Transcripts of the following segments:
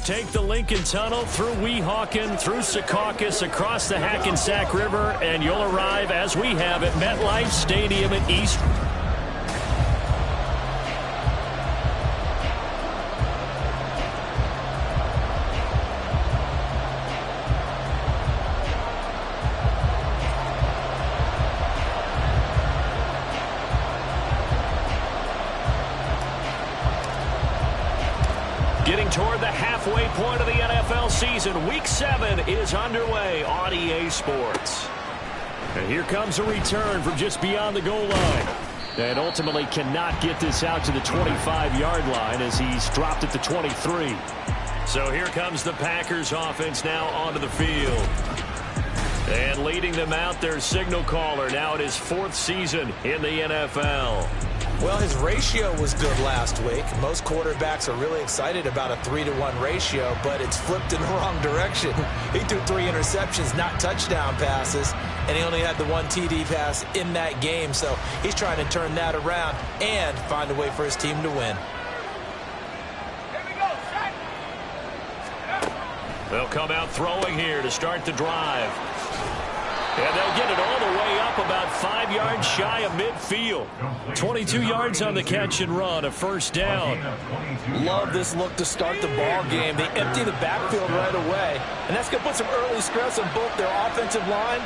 Take the Lincoln Tunnel through Weehawken, through Secaucus, across the Hackensack River, and you'll arrive, as we have, at MetLife Stadium at East. Getting toward the halfway point of the NFL season. Week 7 is underway on EA Sports. And here comes a return from just beyond the goal line. And ultimately cannot get this out to the 25-yard line as he's dropped at the 23. So here comes the Packers offense now onto the field. And leading them out, their signal caller now in his 4th season in the NFL. Well, his ratio was good last week. Most quarterbacks are really excited about a 3-to-1 ratio, but it's flipped in the wrong direction. He threw 3 interceptions, not touchdown passes, and he only had the 1 TD pass in that game. So he's trying to turn that around and find a way for his team to win. They'll come out throwing here to start the drive. And they'll get it all the way up about 5 yards shy of midfield. 22 yards on the catch and run, a first down. Love this look to start the ball game. They empty the backfield right away, and that's going to put some early stress on both their offensive line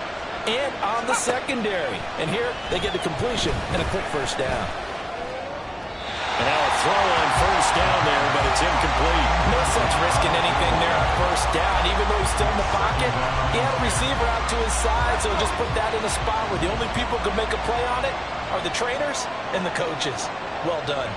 and on the secondary. And here they get the completion and a quick first down. And now a throw on first down there, but it's incomplete. No sense risking anything there on first down. Even though he's still in the pocket, he had a receiver out to his side, so just put that in a spot where the only people who can make a play on it are the trainers and the coaches. Well done.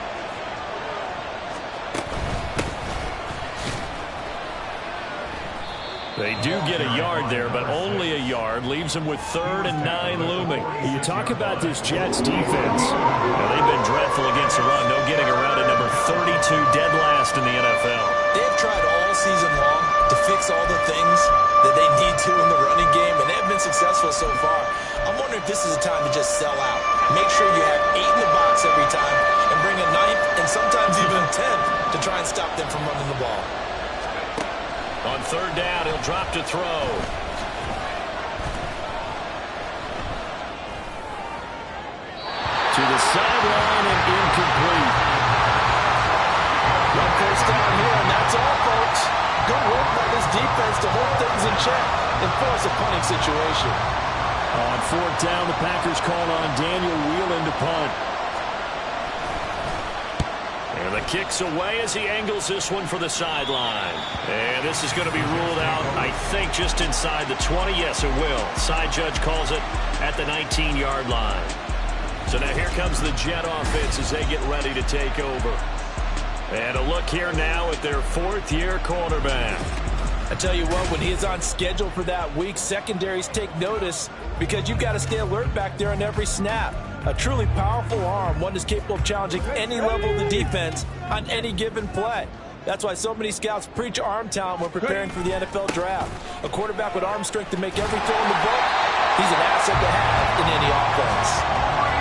They do get a yard there, but only a yard. Leaves them with 3rd and 9 looming. You talk about this Jets defense. Now, they've been dreadful against the run. No getting around at number 32, dead last in the NFL. They've tried all season long to fix all the things that they need to in the running game, and they've been successful so far. I'm wondering if this is a time to just sell out. Make sure you have 8 in the box every time and bring a 9th and sometimes even a 10th to try and stop them from running the ball. On 3rd down, he'll drop to throw. To the sideline and incomplete. One first down here, and that's all, folks. Good work by this defense to hold things in check and force a punting situation. On 4th down, the Packers call on Daniel Whelan to punt. And the kick's away as he angles this one for the sideline. And this is going to be ruled out, I think, just inside the 20. Yes, it will. Side judge calls it at the 19-yard line. So now here comes the Jet offense as they get ready to take over. And a look here now at their 4th-year quarterback. I tell you what, when he is on schedule for that week, secondaries take notice because you've got to stay alert back there on every snap. A truly powerful arm, one that's capable of challenging any level of the defense on any given play. That's why so many scouts preach arm talent when preparing for the NFL draft. A quarterback with arm strength to make every throw in the book, he's an asset to have in any offense.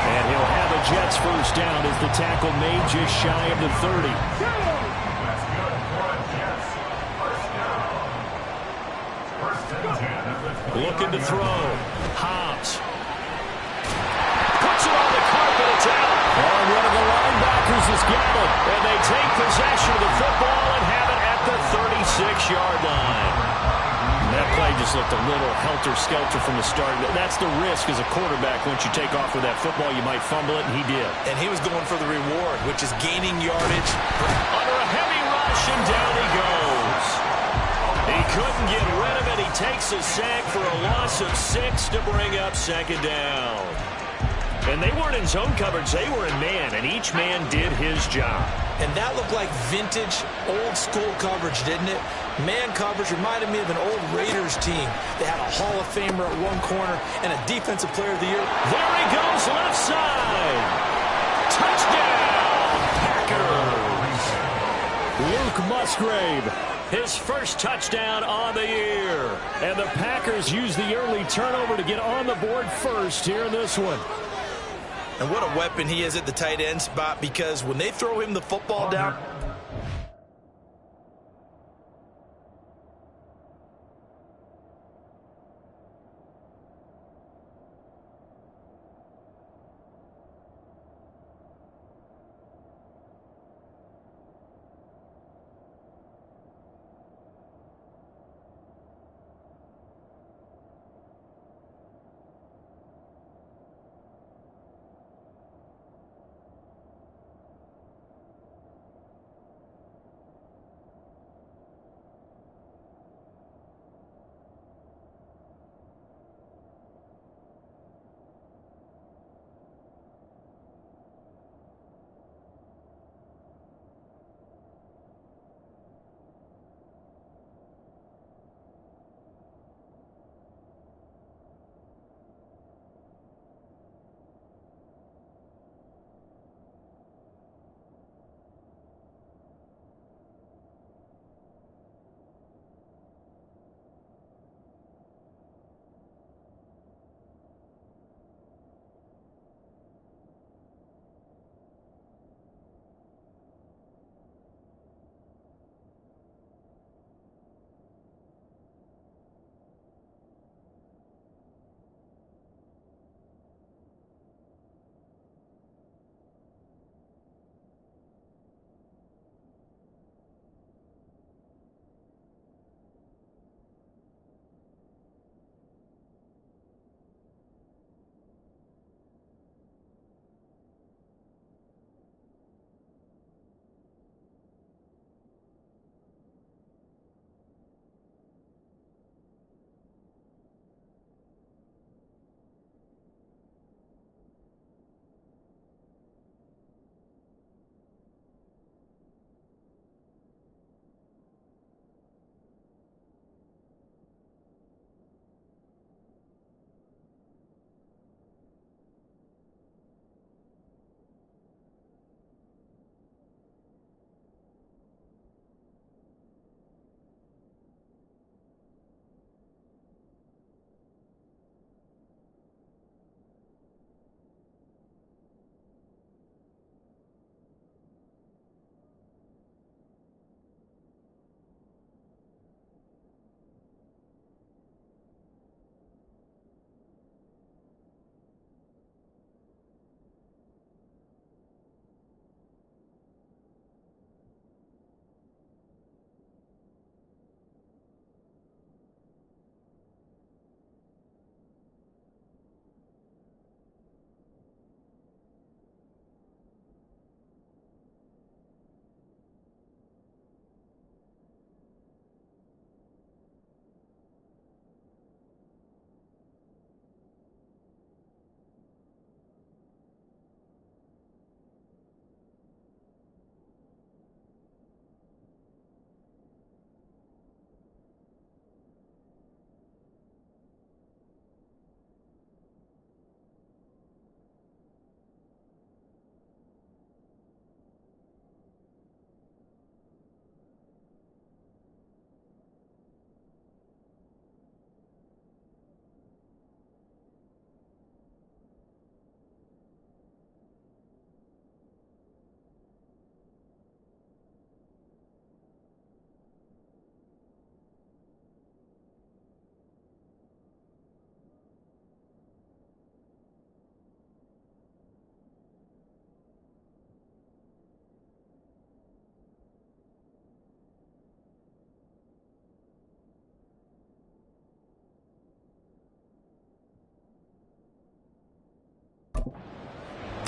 And he'll have a Jets first down as the tackle made just shy of the 30. Looking to throw. Hobbs. Puts it on the carpet. It's out. And one of the linebackers has got it. And they take possession of the football and have it at the 36-yard line. That play just looked a little helter-skelter from the start. That's the risk as a quarterback. Once you take off with that football, you might fumble it, and he did. And he was going for the reward, which is gaining yardage. Under a heavy rush, and down he goes. He couldn't get rid of it. He takes a sack for a loss of 6 to bring up 2nd down. And they weren't in zone coverage. They were in man, and each man did his job. And that looked like vintage, old-school coverage, didn't it? Man coverage reminded me of an old Raiders team. They had a Hall of Famer at one corner and a Defensive Player of the Year. There he goes, left side. Touchdown, Packers. Luke Musgrave, his first touchdown on the year. And the Packers use the early turnover to get on the board first here in this one. And what a weapon he is at the tight end spot, because when they throw him the football down,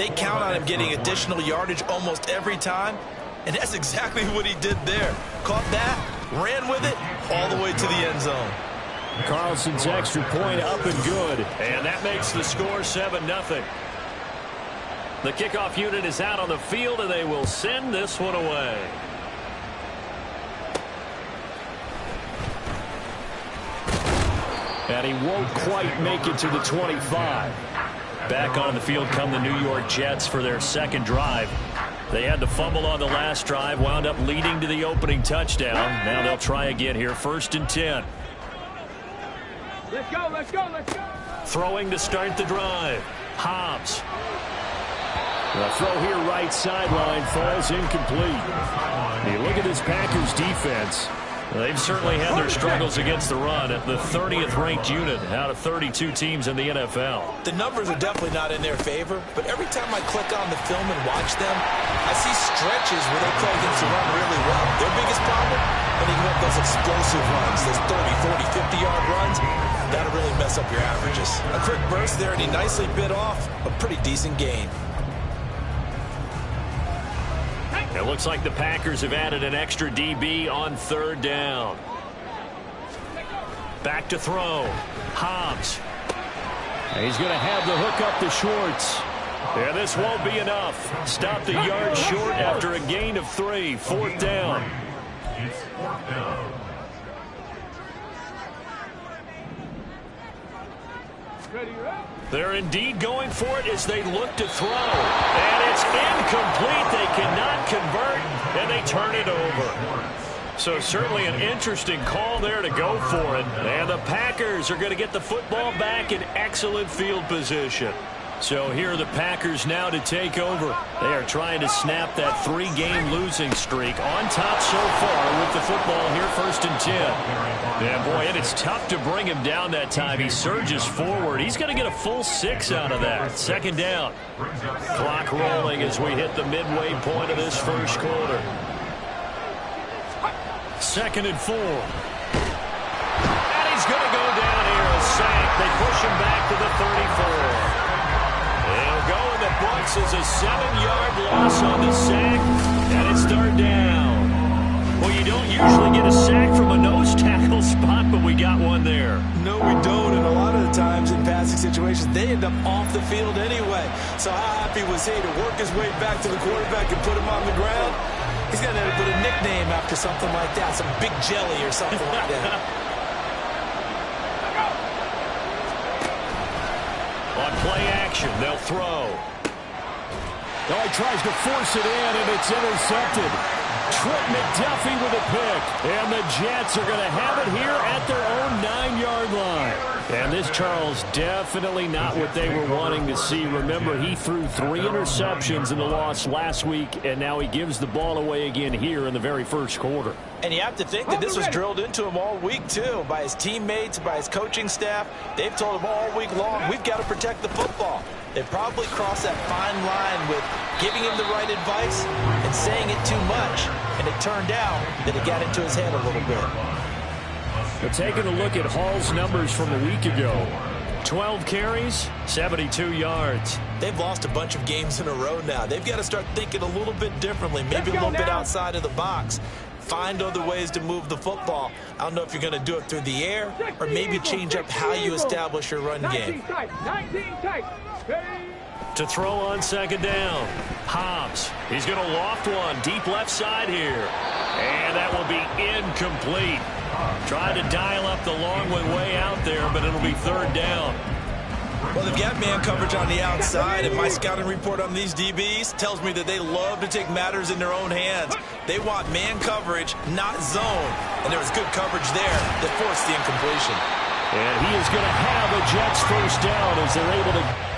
They count on him getting additional yardage almost every time, and that's exactly what he did there. Caught that, ran with it, all the way to the end zone. Carlson's extra point up and good, and that makes the score 7-0. The kickoff unit is out on the field, and they will send this one away. And he won't quite make it to the 25. Back on the field come the New York Jets for their second drive. They had to fumble on the last drive, wound up leading to the opening touchdown. Now they'll try again here, 1st and 10. Let's go, let's go, let's go. Throwing to start the drive. Hobbs. The throw here right sideline falls incomplete. You look at this Packers defense. They've certainly had their struggles against the run at the 30th ranked unit out of 32 teams in the NFL. The numbers are definitely not in their favor, but every time I click on the film and watch them, I see stretches where they play against the run really well. Their biggest problem, when they get those explosive runs, those 30, 40, 50-yard runs, that'll really mess up your averages. A quick burst there, and he nicely bit off a pretty decent gain. It looks like the Packers have added an extra DB on 3rd down. Back to throw. Hobbs. He's going to have the hook up to Schwartz. And this won't be enough. Stop the yard short after a gain of 3. 4th down. They're indeed going for it as they look to throw. And it's incomplete. They cannot convert, and they turn it over. So certainly an interesting call there to go for it. And the Packers are going to get the football back in excellent field position. So here are the Packers now to take over. They are trying to snap that 3-game losing streak on top so far with the football here, 1st and 10. Yeah, boy, and it's tough to bring him down that time. He surges forward. He's going to get a full 6 out of that. 2nd down. Clock rolling as we hit the midway point of this first quarter. 2nd and 4. And he's going to go down here, a sack. They push him back to the 34. He'll go in the books as a 7-yard loss on the sack, and it's 3rd down. Well, you don't usually get a sack from a nose tackle spot, but we got one there. No, we don't, and a lot of the times in passing situations, they end up off the field anyway. So how happy was he to work his way back to the quarterback and put him on the ground? He's going to put a nickname after something like that, some Big Jelly or something like that. On play action, they'll throw. Oh, he tries to force it in, and it's intercepted. Trent McDuffie with a pick. And the Jets are going to have it here at their own 9-yard line. And this, Charles, definitely not what they were wanting to see. Remember, he threw 3 interceptions in the loss last week, and now he gives the ball away again here in the very first quarter. And you have to think that this was drilled into him all week, too, by his teammates, by his coaching staff. They've told him all week long, we've got to protect the football. They probably crossed that fine line with giving him the right advice and saying it too much. And it turned out that it got into his head a little bit. But taking a look at Hall's numbers from a week ago. 12 carries, 72 yards. They've lost a bunch of games in a row now. They've got to start thinking a little bit differently, maybe a little bit outside of the box. Find other ways to move the football. I don't know if you're going to do it through the air or maybe change up how you establish your run game. To throw on 2nd down. Hobbs. He's going to loft one deep left side here. And that will be incomplete. Tried to dial up the long one way out there, but it'll be 3rd down. Well, they've got man coverage on the outside, and my scouting report on these DBs tells me that they love to take matters in their own hands. They want man coverage, not zone. And there was good coverage there that forced the incompletion. And he is going to have a Jets 1st down as they're able to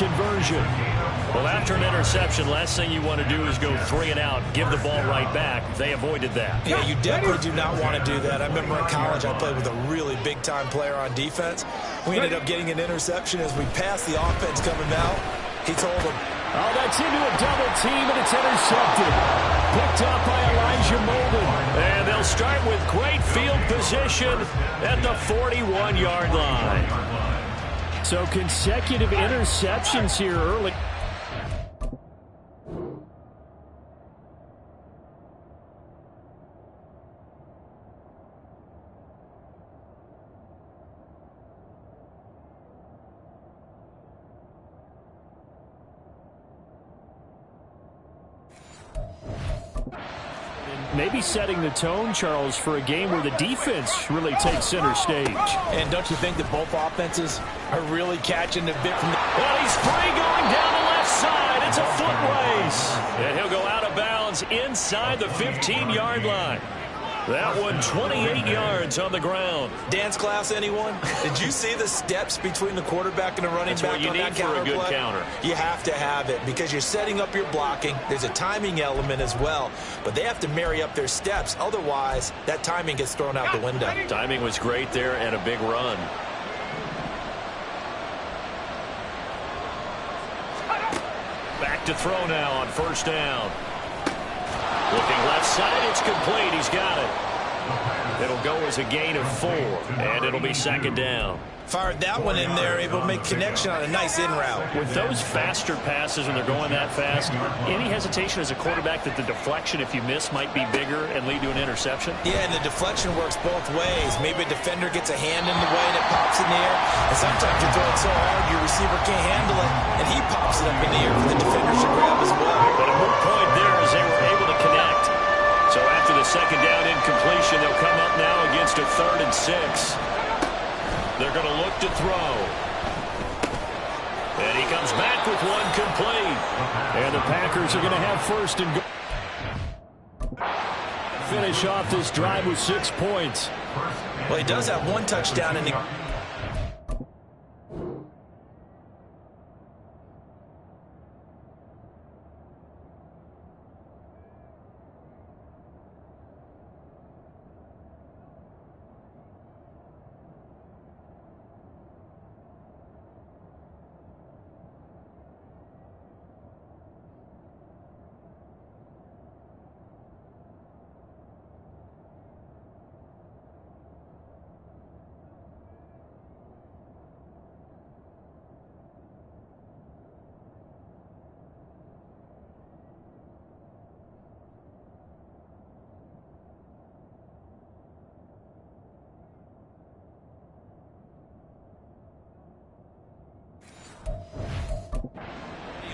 conversion. Well, after an interception, last thing you want to do is go 3 and out, give the ball right back. They avoided that. Yeah, you definitely do not want to do that. I remember in college I played with a really big-time player on defense. We ended up getting an interception as we passed the offense coming out. He told him, oh, that's into a double team, and it's intercepted. Picked up by Elijah Molden. And they'll start with great field position at the 41-yard line. So consecutive interceptions here early. Maybe setting the tone, Charles, for a game where the defense really takes center stage. And don't you think that both offenses are really catching the bit from the... Well, he's free going down the left side. It's a foot race. And he'll go out of bounds inside the 15-yard line. That one 28 yards on the ground. Dance class, anyone? Did you see the steps between the quarterback and the running That's back what you on need that for a good play? counter. You have to have it because you're setting up your blocking. There's a timing element as well, but they have to marry up their steps. Otherwise, that timing gets thrown out the window. Timing was great there and a big run. Back to throw now on first down. Looking left side, it's complete. He's got it. It'll go as a gain of 4, and it'll be second down. Fired that one in there, able to make connection on a nice in route. With those faster passes when they're going that fast, any hesitation as a quarterback that the deflection, if you miss, might be bigger and lead to an interception? Yeah, and the deflection works both ways. Maybe a defender gets a hand in the way and it pops in the air. And sometimes you throw it so hard your receiver can't handle it, and he pops it up in the air for the defender to grab as well. But a moot point there as they were able to connect. So after the second down incompletion, they'll come up now against a 3rd and 6. They're going to look to throw. And he comes back with one complete. And the Packers are going to have first and goal. Finish off this drive with 6 points. Well, he does have one touchdown in the...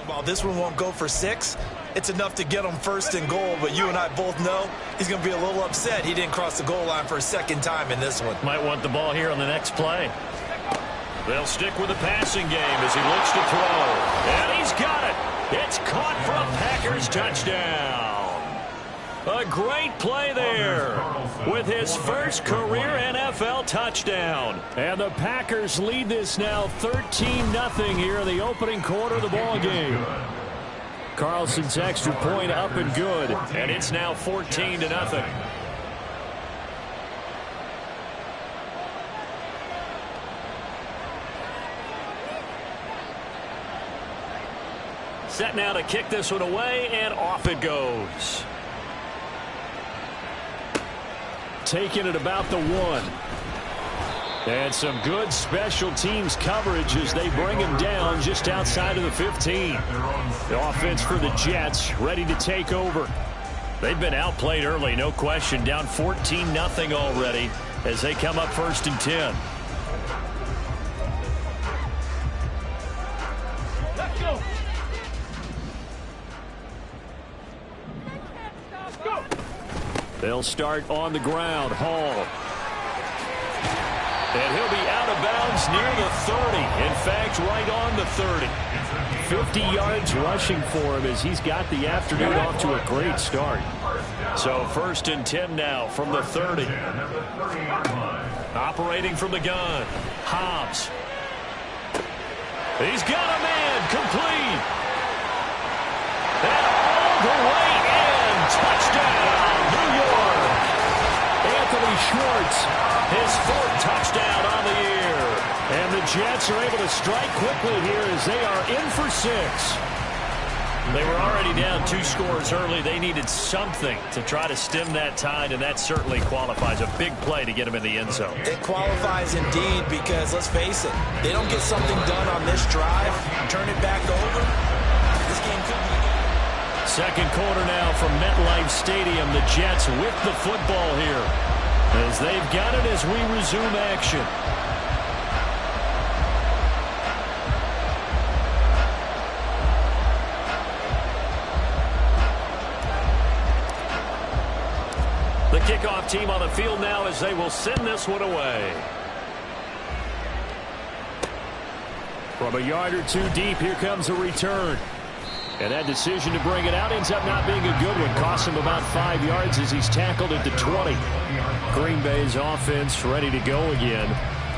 While this one won't go for 6, it's enough to get him first and goal, but you and I both know he's going to be a little upset he didn't cross the goal line for a second time in this one. Might want the ball here on the next play. They'll stick with the passing game as he looks to throw. And he's got it. It's caught for a Packers touchdown. A great play there with his first career NFL touchdown. And the Packers lead this now 13-0 here in the opening quarter of the ball game. Carlson's extra point up and good, and it's now 14-0. Set now to kick this one away, and off it goes. Taking it about the 1. And some good special teams coverage as they bring him down just outside of the 15. The offense for the Jets ready to take over. They've been outplayed early, no question. Down 14-0 already as they come up first and 10. Let's go. They'll start on the ground. Hall. And he'll be out of bounds near the 30. In fact, right on the 30. 50 yards rushing for him as he's got the afternoon off to a great start. So first and 10 now from the 30. Operating from the gun. Hobbs. He's got a man, complete. And all the way in. Touchdown, New York. Anthony Schwartz, his 4th touchdown on the year. And the Jets are able to strike quickly here as they are in for 6. They were already down 2 scores early. They needed something to try to stem that tide, and that certainly qualifies. A big play to get them in the end zone. It qualifies indeed because, let's face it, they don't get something done on this drive, turn it back over, this game could be gone. Second quarter now from MetLife Stadium. The Jets with the football here as they've got it as we resume action. The kickoff team on the field now as they will send this one away. From a yard or 2 deep, here comes a return. And that decision to bring it out ends up not being a good one. Costs him about 5 yards as he's tackled at the 20. Green Bay's offense ready to go again.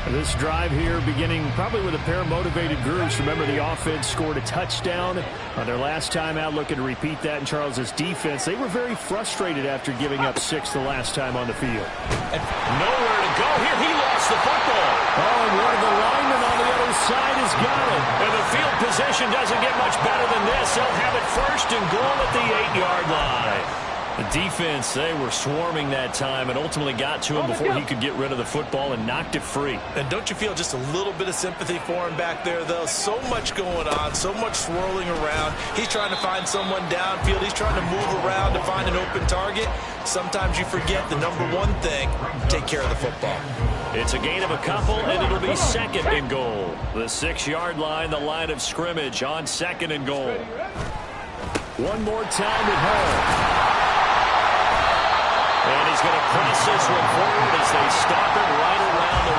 This drive here beginning probably with a pair of motivated groups. Remember, the offense scored a touchdown on their last time out, looking to repeat that in Charles's defense. They were very frustrated after giving up 6 the last time on the field. And nowhere to go here. He lost the football. Oh, and one of the linemen on the other side has got it. And the field position doesn't get much better than this. They'll have it 1st and goal at the 8-yard line. The defense, they were swarming that time and ultimately got to him before he could get rid of the football and knocked it free. And don't you feel just a little bit of sympathy for him back there, though? So much going on, so much swirling around. He's trying to find someone downfield. He's trying to move around to find an open target. Sometimes you forget the number one thing, take care of the football. It's a gain of a couple, and it'll be 2nd and goal. The 6-yard line, the line of scrimmage on 2nd and goal. One more time at home. And he's going to press this one forward as they stop it right around the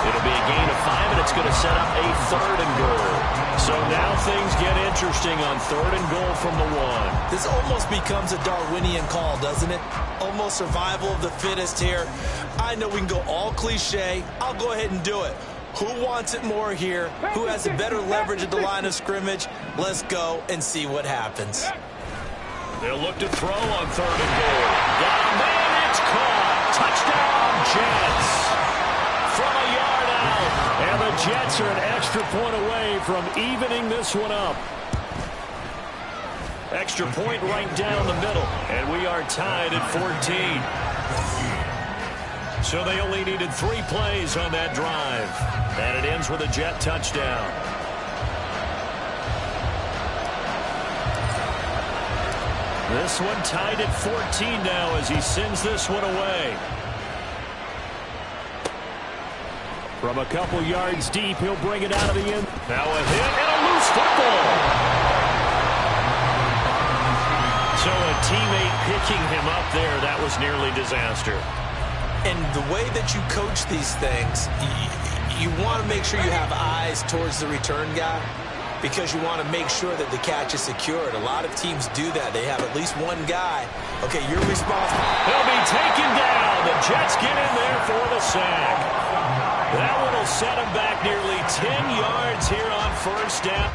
1. It'll be a gain of 5, and it's going to set up a 3rd and goal. So now things get interesting on 3rd and goal from the 1. This almost becomes a Darwinian call, doesn't it? Almost survival of the fittest here. I know we can go all cliche. I'll go ahead and do it. Who wants it more here? Who has a better leverage at the line of scrimmage? Let's go and see what happens. They'll look to throw on 3rd and goal. Got a man, it's caught. Touchdown, Jets. From a yard out. And the Jets are an extra point away from evening this one up. Extra point right down the middle. And we are tied at 14. So they only needed 3 plays on that drive. And it ends with a Jet touchdown. This one tied at 14 now as he sends this one away. From a couple yards deep, he'll bring it out of the end. Now a hit and a loose football. So a teammate picking him up there, that was nearly disaster. And the way that you coach these things, you want to make sure you have eyes towards the return guy, because you want to make sure that the catch is secured. A lot of teams do that. They have at least one guy. Okay, you're responsible. He'll be taken down. The Jets get in there for the sack. That one will set him back nearly 10 yards here on 1st down.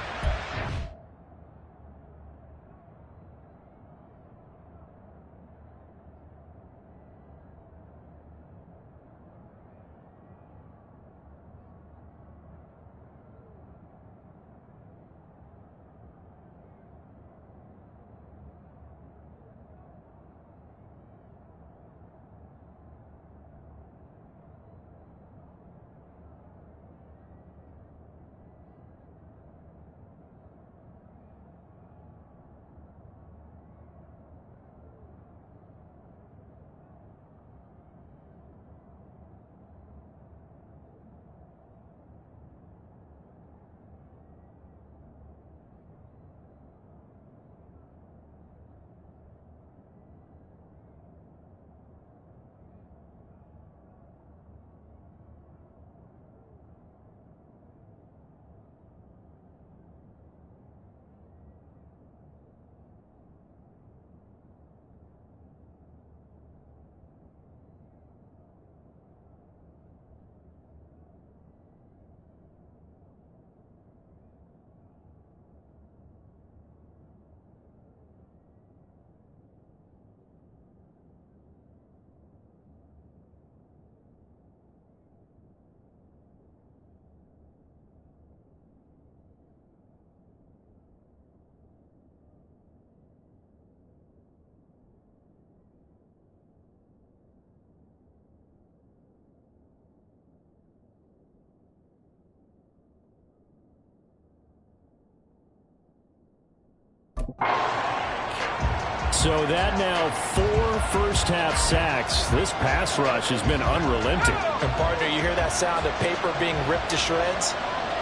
So that now 4 first-half sacks. This pass rush has been unrelenting. And partner, you hear that sound of paper being ripped to shreds?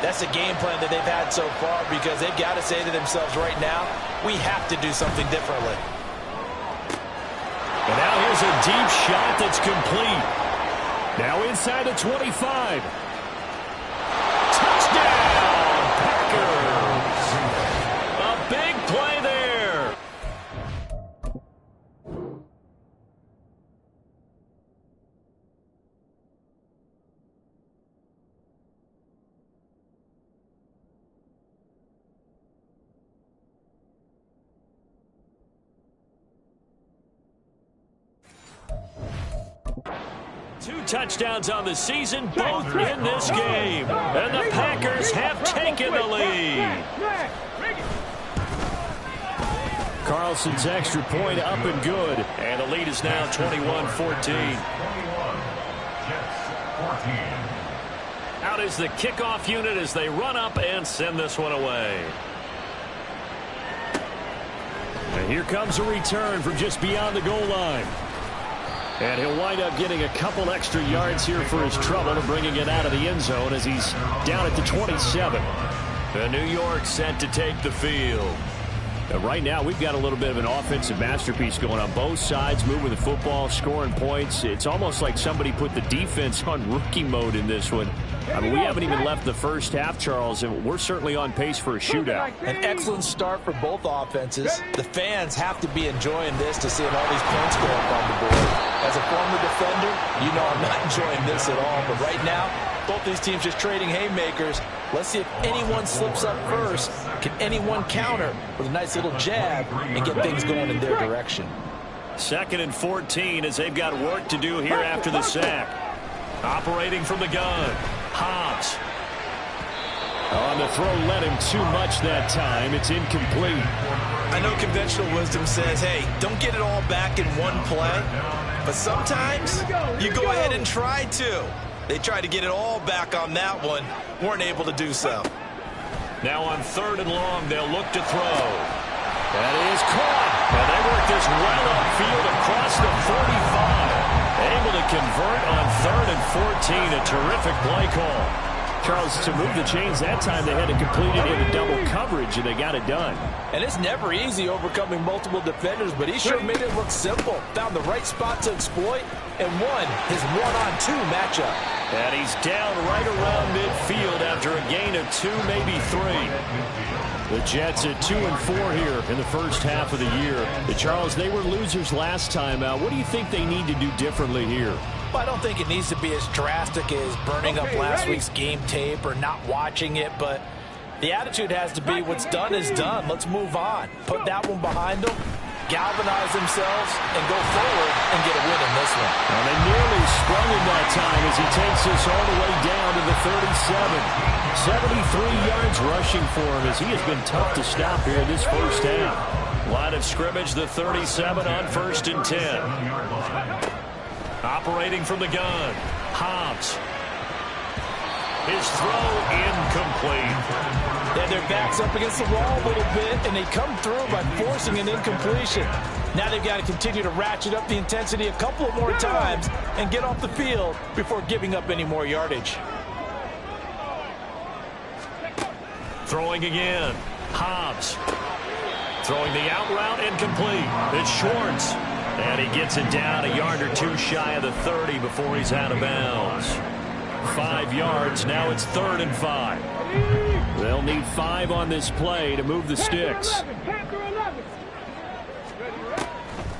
That's the game plan that they've had so far, because they've got to say to themselves right now, we have to do something differently. And now here's a deep shot that's complete. Now inside the 25. Touchdown, Packers! A big play there. Two touchdowns on the season, both in this game. And the Packers have taken the lead. Carlson's extra point up and good. And the lead is now 21-14. Out is the kickoff unit as they run up and send this one away. And here comes a return from just beyond the goal line. And he'll wind up getting a couple extra yards here for his trouble and bringing it out of the end zone as he's down at the 27. And New York set to take the field. And right now, we've got a little bit of an offensive masterpiece going on both sides, moving the football, scoring points. It's almost like somebody put the defense on rookie mode in this one. I mean, we haven't even left the first half, Charles, and we're certainly on pace for a shootout. An excellent start for both offenses. The fans have to be enjoying this to see all these points go up on the board. As a former defender, you know I'm not enjoying this at all. But right now, both these teams just trading haymakers. Let's see if anyone slips up first. Can anyone counter with a nice little jab and get things going in their direction? 2nd and 14 as they've got work to do here after the sack. Operating from the gun. Hobbs. On the throw, led him too much that time. It's incomplete. I know conventional wisdom says, hey, don't get it all back in one play. But sometimes you go ahead and try to. They tried to get it all back on that one. Weren't able to do so. Now on 3rd and long, they'll look to throw. That is caught. And they work this well upfield across the 45. Able to convert on 3rd and 14. A terrific play call. Charles, to move the chains that time, they had to complete it into double coverage, and they got it done. And it's never easy overcoming multiple defenders, but he sure made it look simple. Found the right spot to exploit and won his one-on-2 matchup. And he's down right around midfield after a gain of 2, maybe 3. The Jets at 2-4 here in the first half of the year. Charles, they were losers last time out. What do you think they need to do differently here? Well, I don't think it needs to be as drastic as burning up last week's game tape or not watching it, but the attitude has to be what's done is done. Let's move on. Put that one behind them, galvanize themselves, and go forward and get a win in this one. Well, they nearly sprung him that time as he takes this all the way down to the 37. 73 yards rushing for him as he has been tough to stop here in this first half. Line of scrimmage, the 37 on 1st and 10. Operating from the gun, Hobbs. His throw incomplete. And their back's up against the wall a little bit, and they come through by forcing an incompletion. Now they've got to continue to ratchet up the intensity a couple of more times and get off the field before giving up any more yardage. Throwing again, Hobbs. Throwing the out route incomplete. It's Schwartz. And he gets it down a yard or 2 shy of the 30 before he's out of bounds. 5 yards. Now it's 3rd and 5. They'll need 5 on this play to move the sticks.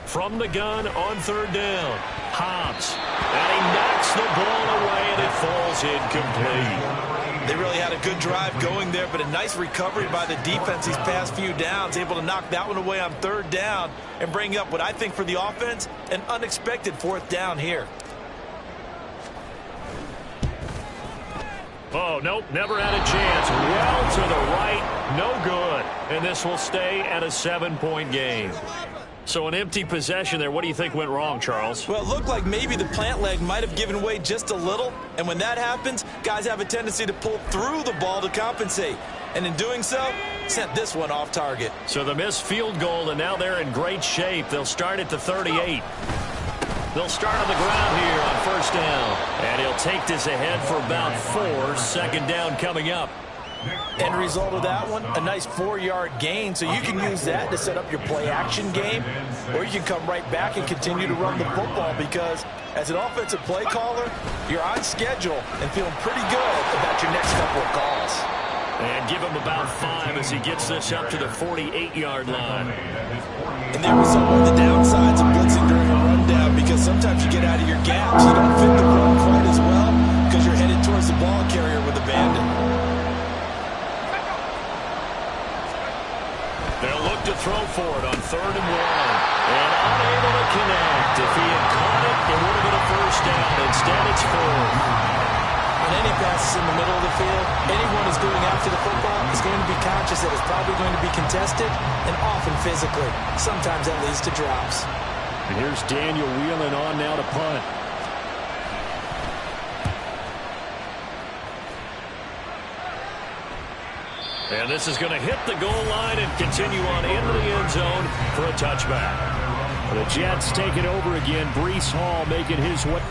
From the gun on 3rd down. Hobbs. And he knocks the ball away, and it falls incomplete. They really had a good drive going there, but a nice recovery by the defense these past few downs, able to knock that one away on 3rd down and bring up what I think for the offense, an unexpected 4th down here. Oh, nope, never had a chance. Well to the right, no good. And this will stay at a 7-point game. So an empty possession there. What do you think went wrong, Charles? Well, it looked like maybe the plant leg might have given way just a little. And when that happens, guys have a tendency to pull through the ball to compensate. And in doing so, sent this one off target. So the missed field goal, and now they're in great shape. They'll start at the 38. They'll start on the ground here on first down. And he'll take this ahead for about 4. Second down coming up. End result of that one, a nice 4-yard gain. So you can use that to set up your play-action game, or you can come right back and continue to run the football, because as an offensive play caller, you're on schedule and feeling pretty good about your next couple of calls. And give him about 5 as he gets this up to the 48-yard line. And there was some of the downsides of blitzing during a rundown, because sometimes you get out of your gaps. You don't fit the run quite as well because you're headed towards the ball carrier with a bandit. They'll look to throw for it on 3rd and 1. And unable to connect. If he had caught it, it would have been a first down. Instead, it's 4th. On any passes in the middle of the field, anyone who's going after the football is going to be conscious that it's probably going to be contested, and often physically. Sometimes that leads to drops. And here's Daniel wheeling on now to punt. And this is going to hit the goal line and continue on into the end zone for a touchback. The Jets take it over again. Breece Hall making his way.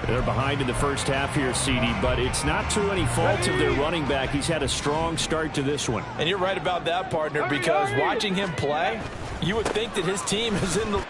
They're behind in the first half here, CD, but it's not through any fault of their running back. He's had a strong start to this one. And you're right about that, partner, because watching him play, you would think that his team is in the...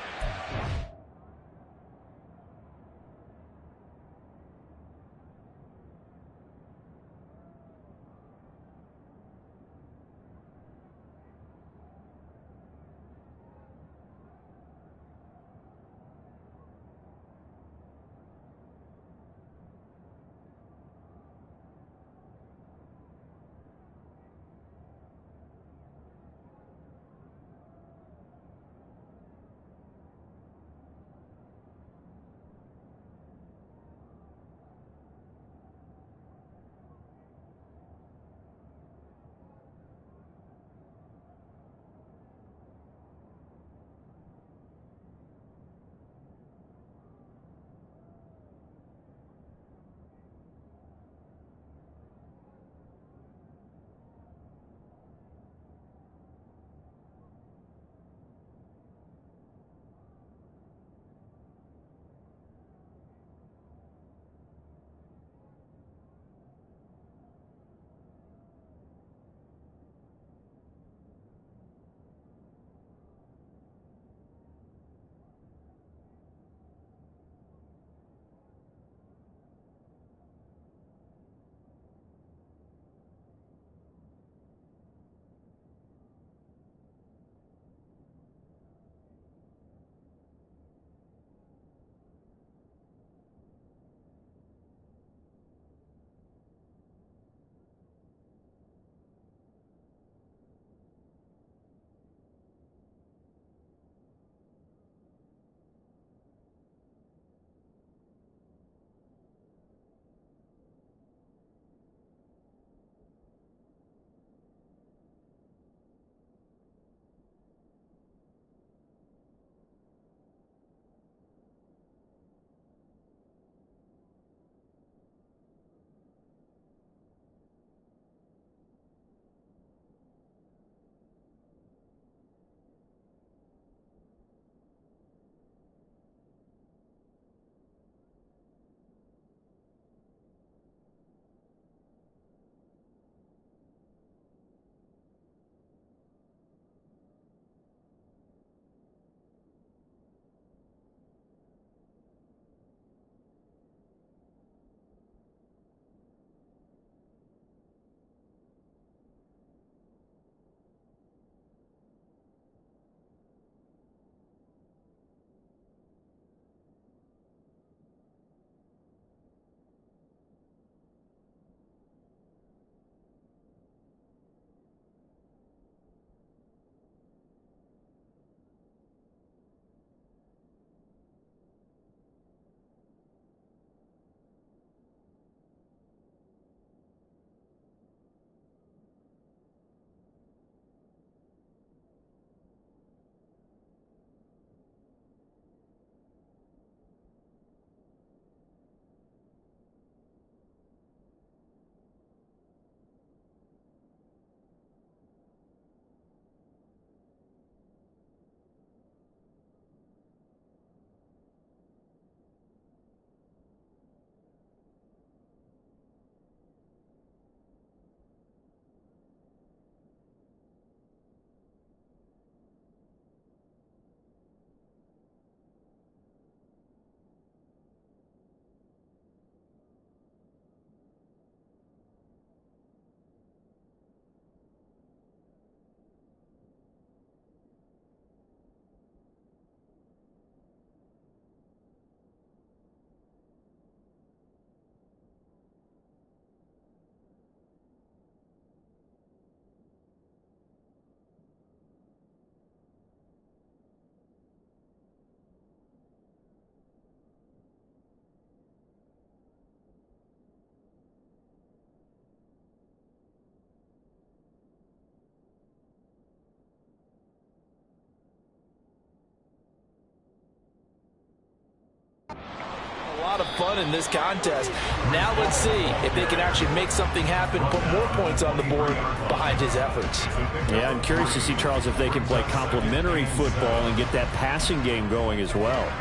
lot of fun in this contest. Now let's see if they can actually make something happen, put more points on the board behind his efforts. Yeah, I'm curious to see, Charles, if they can play complementary football and get that passing game going as well.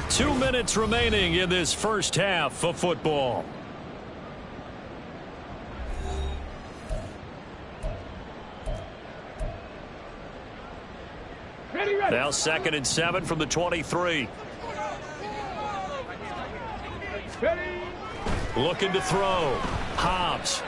2 minutes remaining in this first half of football. Now 2nd and 7 from the 23. Looking to throw. Hobbs.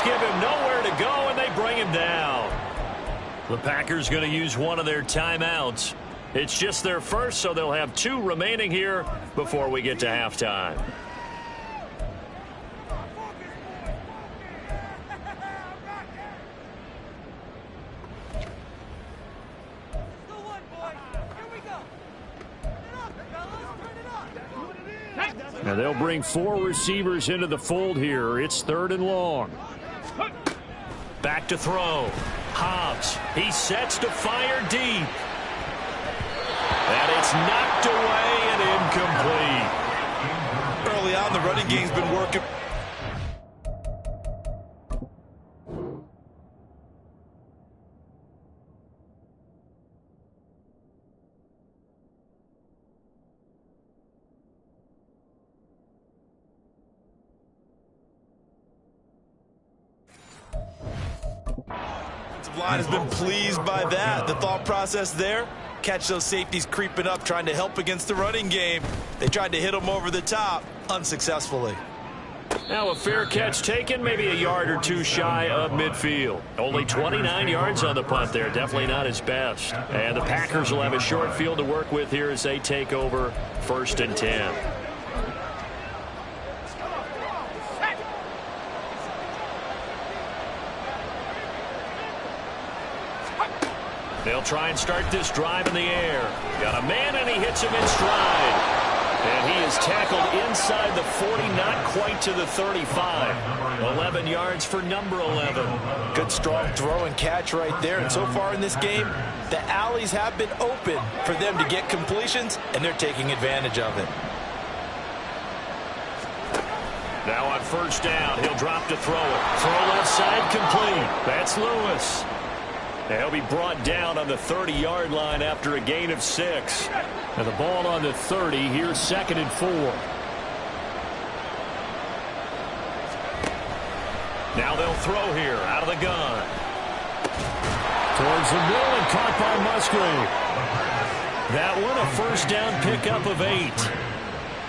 Give him nowhere to go, and they bring him down. The Packers going to use one of their timeouts. It's just their first, so they'll have 2 remaining here before we get to halftime. And they'll bring 4 receivers into the fold here. It's 3rd and long. Back to throw. Hobbs. He sets to fire deep. And it's knocked away and incomplete. Early on, the running game's been working. Line has been pleased by that. The thought process there, catch those safeties creeping up, trying to help against the running game. They tried to hit them over the top, unsuccessfully. Now a fair catch taken, maybe a yard or 2 shy of midfield. Only 29 yards on the punt there, definitely not his best. And the Packers will have a short field to work with here as they take over 1st and 10. They'll try and start this drive in the air. Got a man, and he hits him in stride. And he is tackled inside the 40, not quite to the 35. 11 yards for number 11. Good, strong throw and catch right there. And so far in this game, the alleys have been open for them to get completions, and they're taking advantage of it. Now on 1st down, he'll drop to throw it. Throw left side, complete. That's Lewis. He'll be brought down on the 30-yard line after a gain of 6. And the ball on the 30. Here's 2nd and 4. Now they'll throw here out of the gun. Towards the middle and caught by Musgrave. That one a 1st down pickup of 8.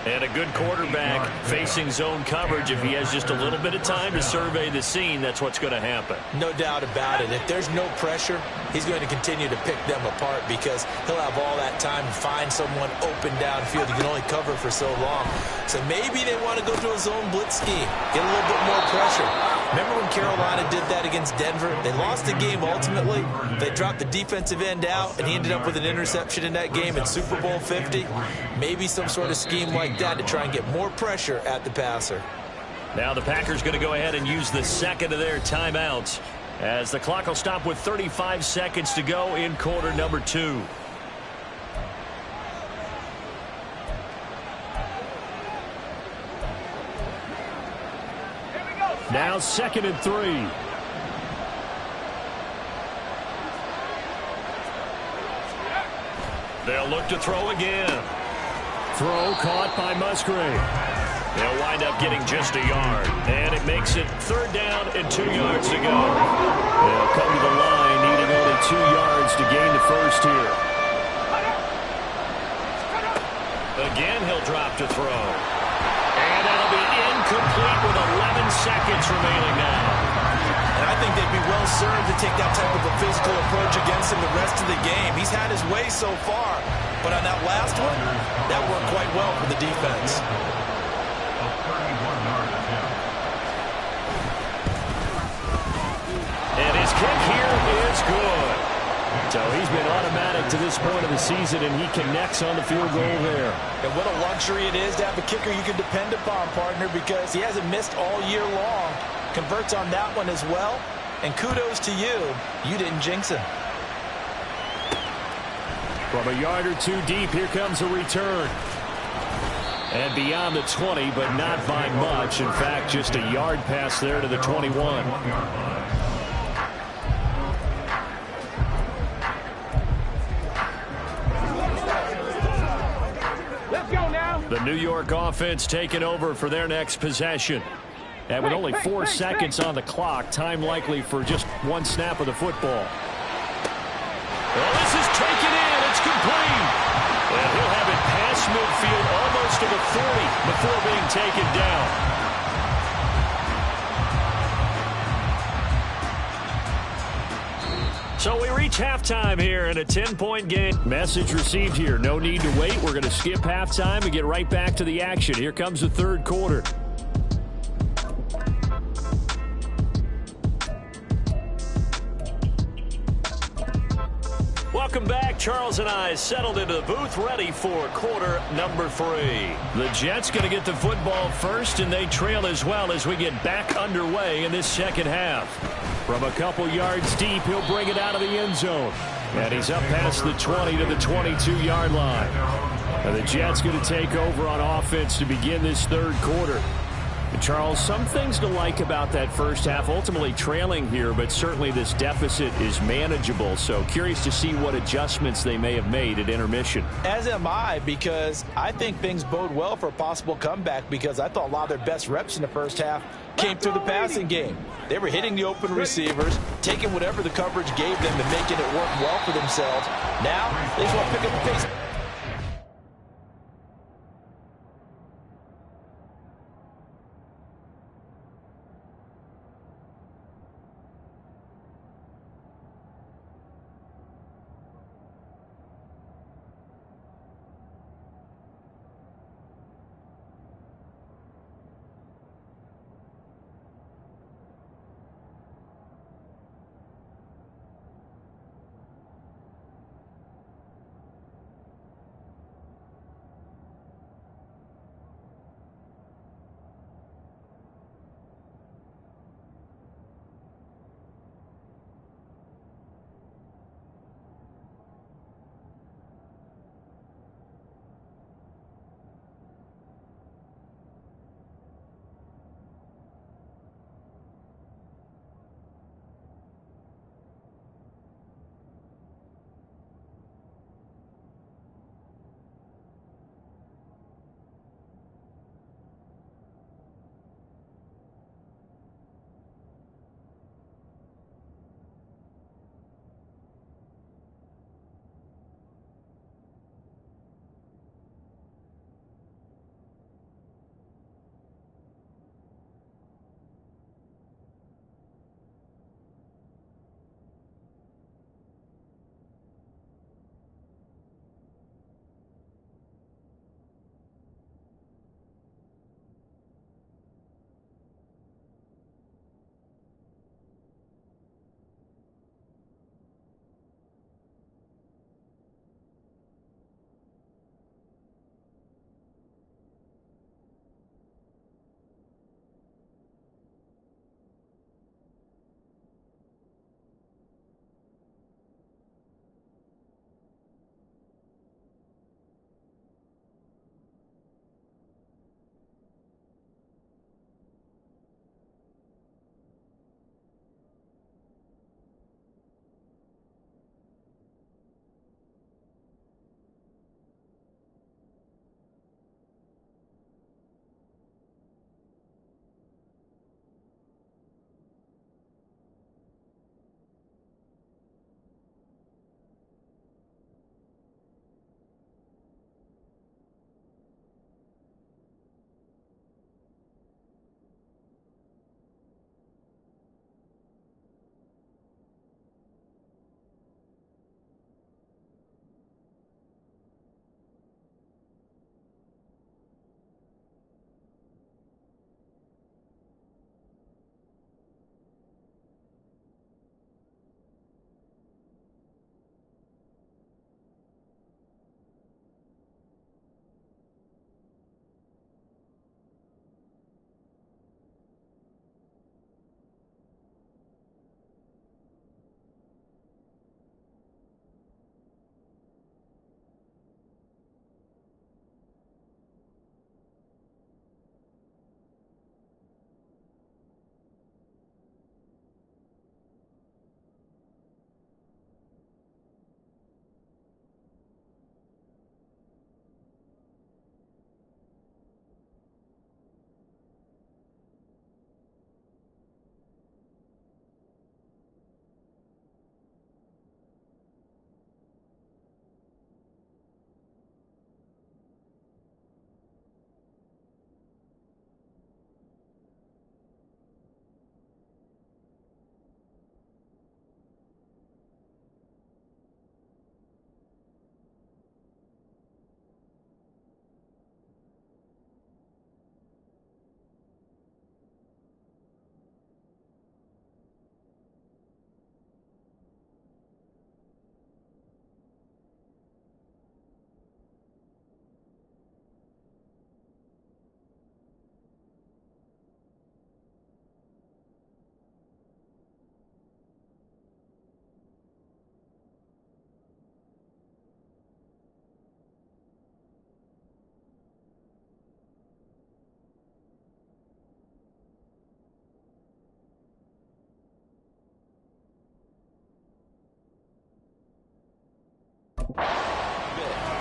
And a good quarterback facing zone coverage. If he has just a little bit of time to survey the scene, that's what's going to happen. No doubt about it. If there's no pressure, he's going to continue to pick them apart because he'll have all that time to find someone open downfield. You can only cover for so long. So maybe they want to go to a zone blitz scheme, get a little bit more pressure. Remember when Carolina did that against Denver? They lost the game ultimately. They dropped the defensive end out, and he ended up with an interception in that game in Super Bowl 50. Maybe some sort of scheme like that to try and get more pressure at the passer. Now the Packers going to go ahead and use the 2nd of their timeouts as the clock will stop with 35 seconds to go in quarter number 2. Now 2nd and 3. They'll look to throw again. Throw caught by Musgrave. They'll wind up getting just a yard. And it makes it 3rd down and 2 yards to go. They'll come to the line needing only 2 yards to gain the 1st here. Again, he'll drop to throw. And that'll be incomplete with 11 seconds remaining now. And I think they'd be well served to take that type of a physical approach against him the rest of the game. He's had his way so far, but on that last one, that worked quite well for the defense. And his kick here is good. So he's been automatic to this point of the season, and he connects on the field goal there. And what a luxury it is to have a kicker you can depend upon, partner, because he hasn't missed all year long. Converts on that one as well. And kudos to you. You didn't jinx him. From a yard or 2 deep, here comes a return. And beyond the 20, but not by much. In fact, just a yard pass there to the 21. The New York offense taking over for their next possession. And with only 4 seconds on the clock, time likely for just 1 snap of the football. Well, this is taken in. It's complete. And he'll have it past midfield almost to the 40 before being taken down. So we reach halftime here in a 10-point game. Message received here. No need to wait. We're going to skip halftime and get right back to the action. Here comes the 3rd quarter. Welcome back right, Charles and I settled into the booth, ready for quarter number 3. The Jets going to get the football first, and they trail as well as we get back underway in this second half. From a couple yards deep, he'll bring it out of the end zone. And he's up past the 20 to the 22-yard line. And the Jets going to take over on offense to begin this third quarter. And Charles, some things to like about that first half. Ultimately trailing here, but certainly this deficit is manageable. So curious to see what adjustments they may have made at intermission. As am I, because I think things bode well for a possible comeback, because I thought a lot of their best reps in the first half came through the passing game. They were hitting the open receivers, taking whatever the coverage gave them and making it work well for themselves. Now, they just want to pick up the pace.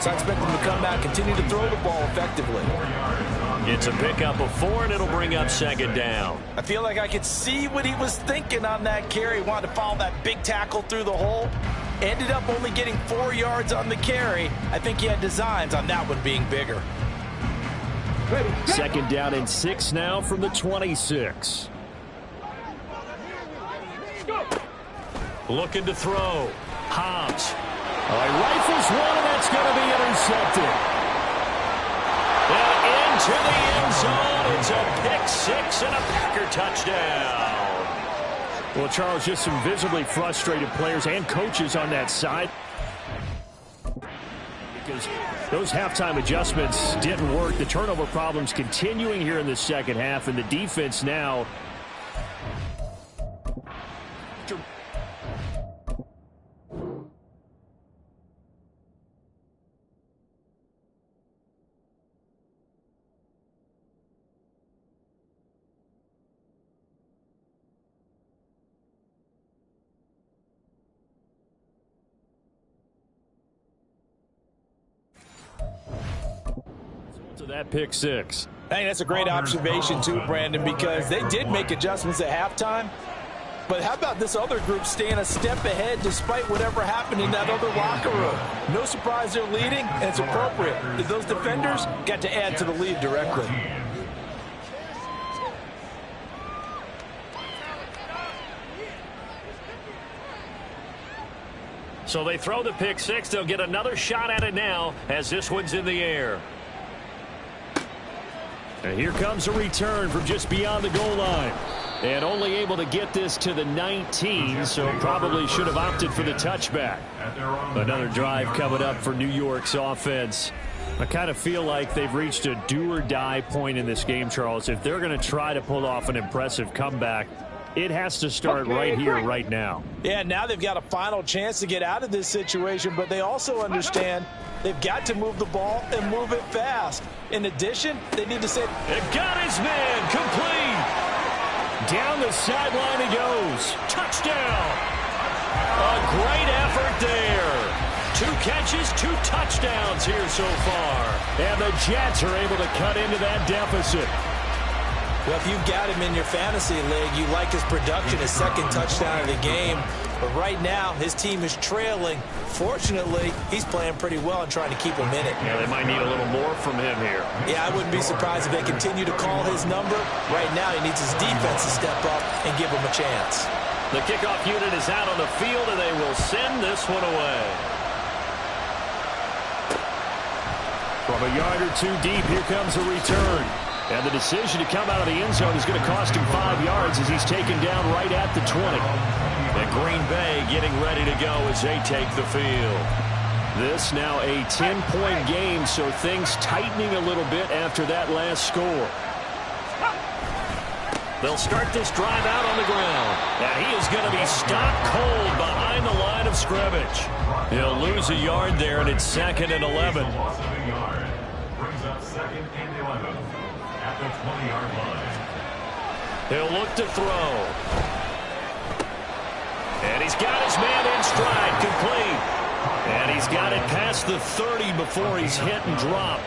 So I expect them to come back, continue to throw the ball effectively. It's a pickup of 4, and it'll bring up second down. I feel like I could see what he was thinking on that carry. Wanted to follow that big tackle through the hole. Ended up only getting 4 yards on the carry. I think he had designs on that one being bigger. Second down and 6 now from the 26. Looking to throw. Hobbs. Rifles one, and that's going to be intercepted. And into the end zone. It's a pick 6 and a Packer touchdown. Well, Charles, just some visibly frustrated players and coaches on that side, because those halftime adjustments didn't work. The turnover problems continuing here in the second half, and the defense now. To that pick 6. I think that's a great observation too, Brandon, because they did make adjustments at halftime. But how about this other group staying a step ahead despite whatever happened in that other locker room? No surprise they're leading, and it's appropriate. Those defenders got to add to the lead directly. So they throw the pick 6. They'll get another shot at it now as this one's in the air. And here comes a return from just beyond the goal line. And only able to get this to the 19, so probably should have opted for the touchback. Another drive coming up for New York's offense. I kind of feel like they've reached a do-or-die point in this game, Charles. If they're going to try to pull off an impressive comeback, it has to start right here, right now. Yeah, now they've got a final chance to get out of this situation, but they also understand they've got to move the ball and move it fast. In addition, they need to say, it got his man, complete. Down the sideline he goes. Touchdown. A great effort there. 2 catches, 2 touchdowns here so far. And the Jets are able to cut into that deficit. Well, if you've got him in your fantasy league, you like his production, his second touchdown of the game. But right now, his team is trailing. Fortunately, he's playing pretty well and trying to keep him in it. Yeah, they might need a little more from him here. Yeah, I wouldn't be surprised if they continue to call his number. Right now, he needs his defense to step up and give him a chance. The kickoff unit is out on the field, and they will send this one away. From a yard or 2 deep, here comes a return. And the decision to come out of the end zone is going to cost him 5 yards as he's taken down right at the 20. And Green Bay getting ready to go as they take the field. This now a 10-point game, so things tightening a little bit after that last score. They'll start this drive out on the ground. And he is going to be stopped cold behind the line of scrimmage. He'll lose a yard there, and it's 2nd and 11. Brings up 2nd and 11 at the 20-yard line. He'll look to throw. And he's got his man in stride, complete. And he's got it past the 30 before he's hit and dropped.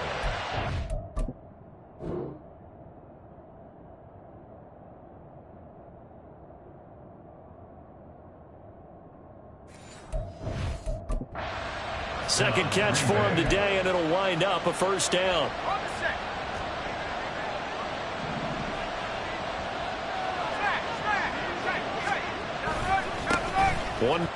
Second catch for him today, and it'll wind up a first down. One.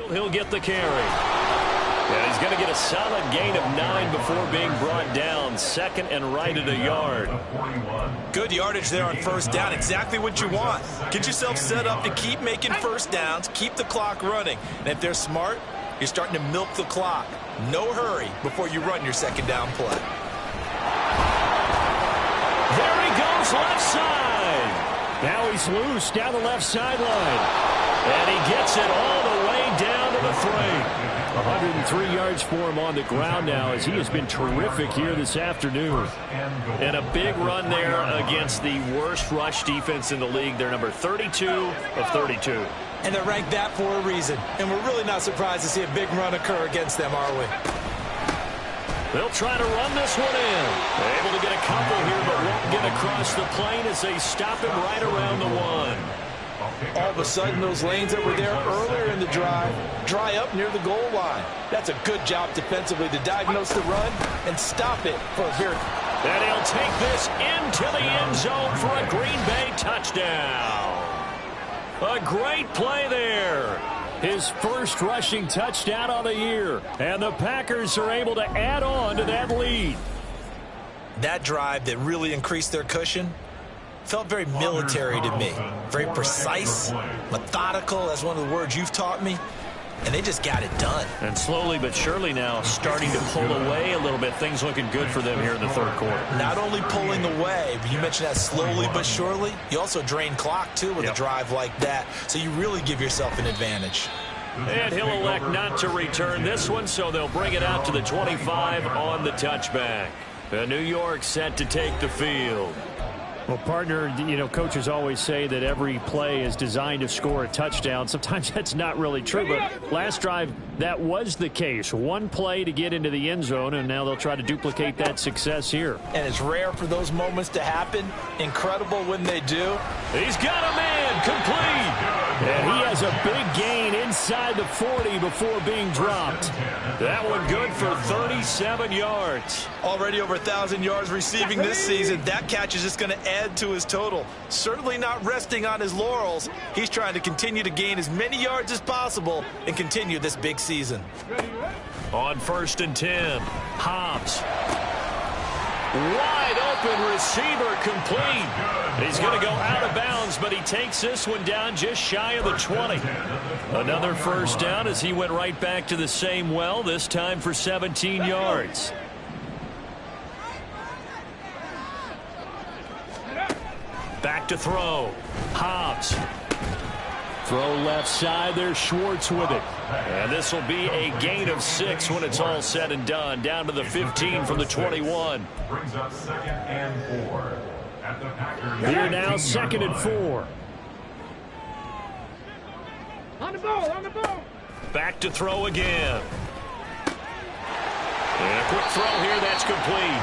He'll get the carry. And he's going to get a solid gain of 9 before being brought down. Second and right at a yard. Good yardage there on first down. Exactly what you want. Get yourself set up to keep making first downs, keep the clock running. And if they're smart, you're starting to milk the clock. No hurry before you run your second down play. There he goes, left side. Now he's loose down the left sideline. And he gets it all the way down to the 3. 103 yards for him on the ground now as he has been terrific here this afternoon. And a big run there against the worst rush defense in the league. They're number 32 of 32. And they're ranked that for a reason. And we're really not surprised to see a big run occur against them, are we? They'll try to run this one in. They're able to get a couple here, but won't get across the plane as they stop him right around the 1. All of a sudden, those lanes that were there earlier in the drive dry up near the goal line. That's a good job defensively to diagnose the run and stop it for a very... And he'll take this into the end zone for a Green Bay touchdown. A great play there. His first rushing touchdown on the year. And the Packers are able to add on to that lead. That drive that really increased their cushion felt very military to me. Very precise, methodical. That's one of the words you've taught me. And they just got it done. And slowly but surely now starting to pull away a little bit. Things looking good for them here in the third quarter. Not only pulling away, but you mentioned that slowly but surely. You also drain clock, too, with a drive like that. So you really give yourself an advantage. And he'll elect not to return this one, so they'll bring it out to the 25 on the touchback. New York set to take the field. Well, partner, you know, coaches always say that every play is designed to score a touchdown. Sometimes that's not really true, but last drive, that was the case. One play to get into the end zone, and now they'll try to duplicate that success here. And it's rare for those moments to happen. Incredible when they do. He's got a man, complete. And he has a big gain inside the 40 before being dropped. That one good for 37 yards. Already over 1,000 yards receiving this season. That catch is just going to add to his total. Certainly not resting on his laurels. He's trying to continue to gain as many yards as possible and continue this big season. On 1st and 10, Hobbs. Wide open receiver, complete. He's going to go out of bounds, but he takes this one down just shy of the 20. Another first down as he went right back to the same well, this time for 17 yards. Back to throw. Hobbs. Throw left side. There's Schwartz with it. And this will be a gain of 6 when it's all said and done. Down to the 15 from the 21. Brings up 2nd and 4. At the Packers. Here now, 2nd and 4. On the ball, on the ball. Back to throw again. And a quick throw here, that's complete.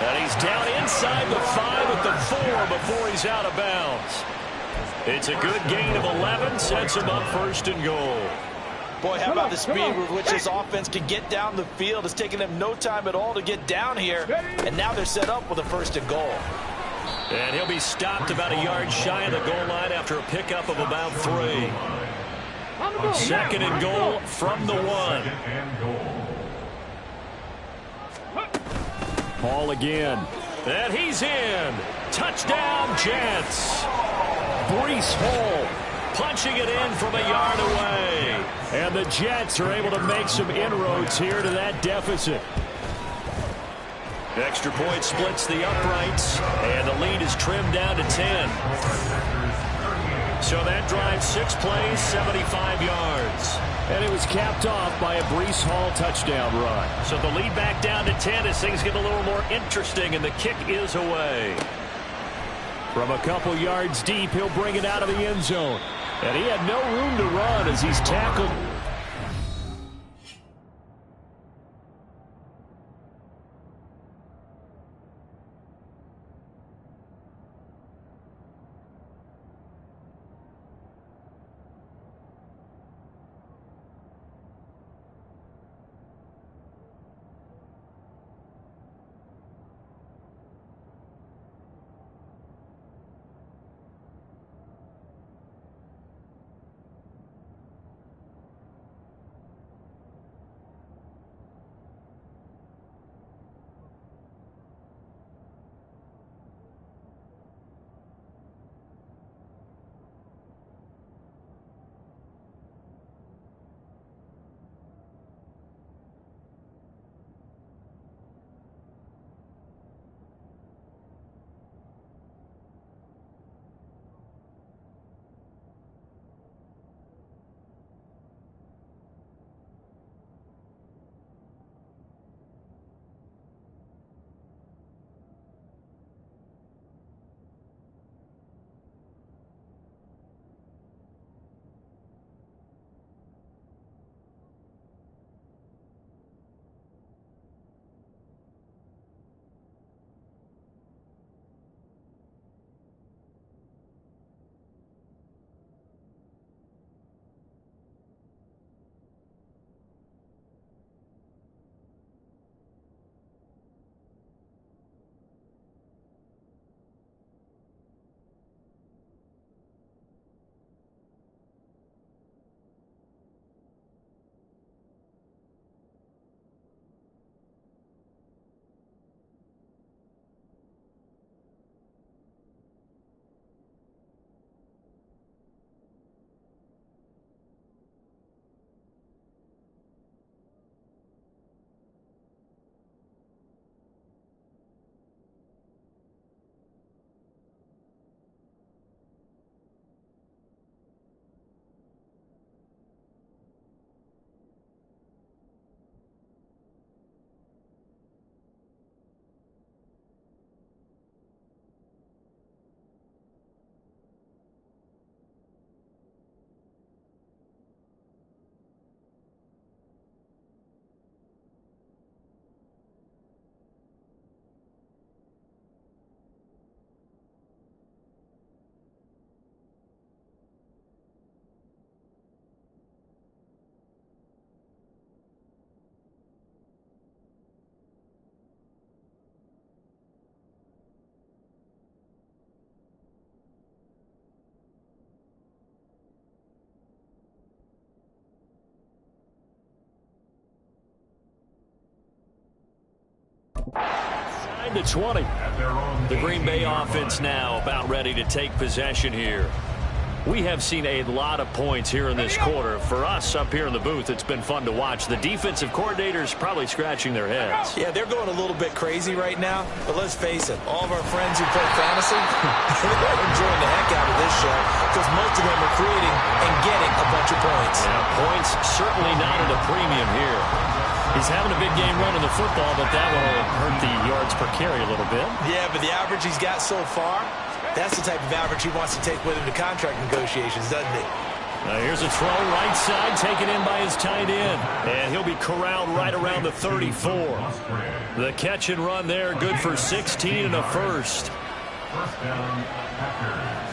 And he's down inside the 5 at the 4 before he's out of bounds. It's a good gain of 11, sets him up 1st and goal. Boy, how about the speed with which this offense can get down the field? It's taken them no time at all to get down here, and now they're set up with a 1st and goal. And he'll be stopped about a yard shy of the goal line after a pickup of about 3. 2nd and goal from the 1. Ball again. And he's in. Touchdown, Jets. Breece Hall punching it in from a yard away. And the Jets are able to make some inroads here to that deficit. Extra point splits the uprights, and the lead is trimmed down to 10. So that drive, 6 plays, 75 yards. And it was capped off by a Breece Hall touchdown run. So the lead back down to 10 as things get a little more interesting, and the kick is away. From a couple yards deep, he'll bring it out of the end zone. And he had no room to run as he's tackled. inside the 20. The Green Bay offense now about ready to take possession here. We have seen a lot of points here in this quarter. For us up here in the booth, it's been fun to watch. The defensive coordinators probably scratching their heads. Yeah, they're going a little bit crazy right now. But let's face it, all of our friends who play fantasy, they're enjoying the heck out of this show because most of them are creating and getting a bunch of points. Yeah, points certainly not at a premium here. He's having a big game running the football, but that will hurt the yards per carry a little bit. Yeah, but the average he's got so far, that's the type of average he wants to take with him to contract negotiations, doesn't he? Now here's a throw right side taken in by his tight end. And he'll be corralled right around the 34. The catch and run there, good for 16 and a first. First down, Packers.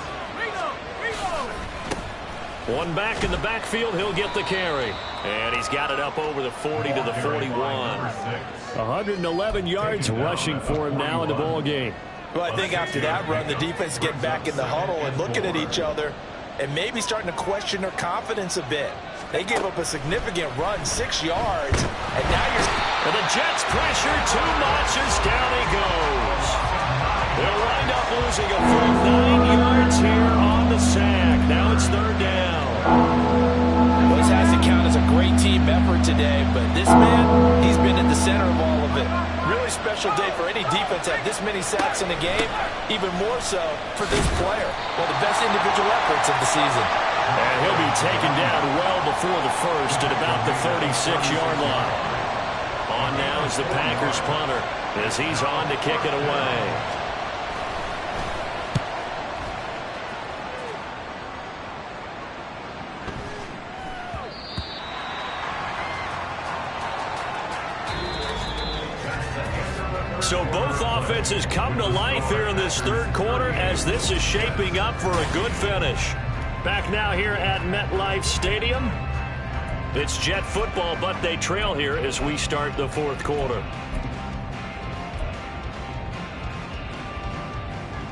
One back in the backfield, he'll get the carry. And he's got it up over the 40 to the 41. 111 yards rushing for him now in the ball game. Well, I think after that run, the defense getting back in the huddle and looking at each other and maybe starting to question their confidence a bit. They gave up a significant run, 6 yards, and now you're... And the Jets pressure too much as down he goes. They'll wind up losing a full 9 yards here on the sack. Now it's third down. Well, this has to count as a great team effort today, but this man, he's been at the center of all of it. Really special day for any defense to have this many sacks in a game, even more so for this player. One of the best individual efforts of the season. And he'll be taken down well before the first at about the 36-yard line. On now is the Packers punter as he's on to kick it away. So both offenses come to life here in this third quarter as this is shaping up for a good finish. Back now here at MetLife Stadium. It's Jet football, but they trail here as we start the fourth quarter.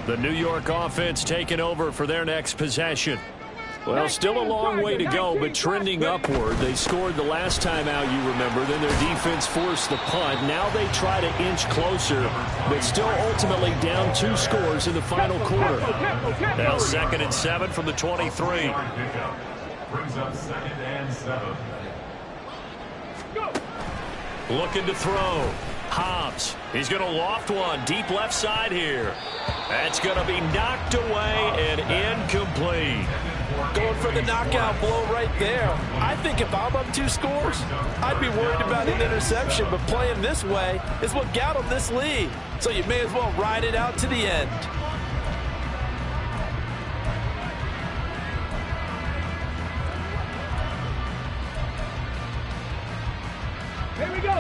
The New York offense taking over for their next possession. Well, still a long way to go, but trending upward. They scored the last time out, you remember. Then their defense forced the punt. Now they try to inch closer, but still ultimately down 2 scores in the final quarter. Now 2nd and 7 from the 23. Brings up 2nd and 7. Looking to throw. Hobbs. He's going to loft one deep left side here. That's going to be knocked away and incomplete. Going for the knockout blow right there. I think if I'm up 2 scores, I'd be worried about an interception, but playing this way is what got them this lead. So you may as well ride it out to the end.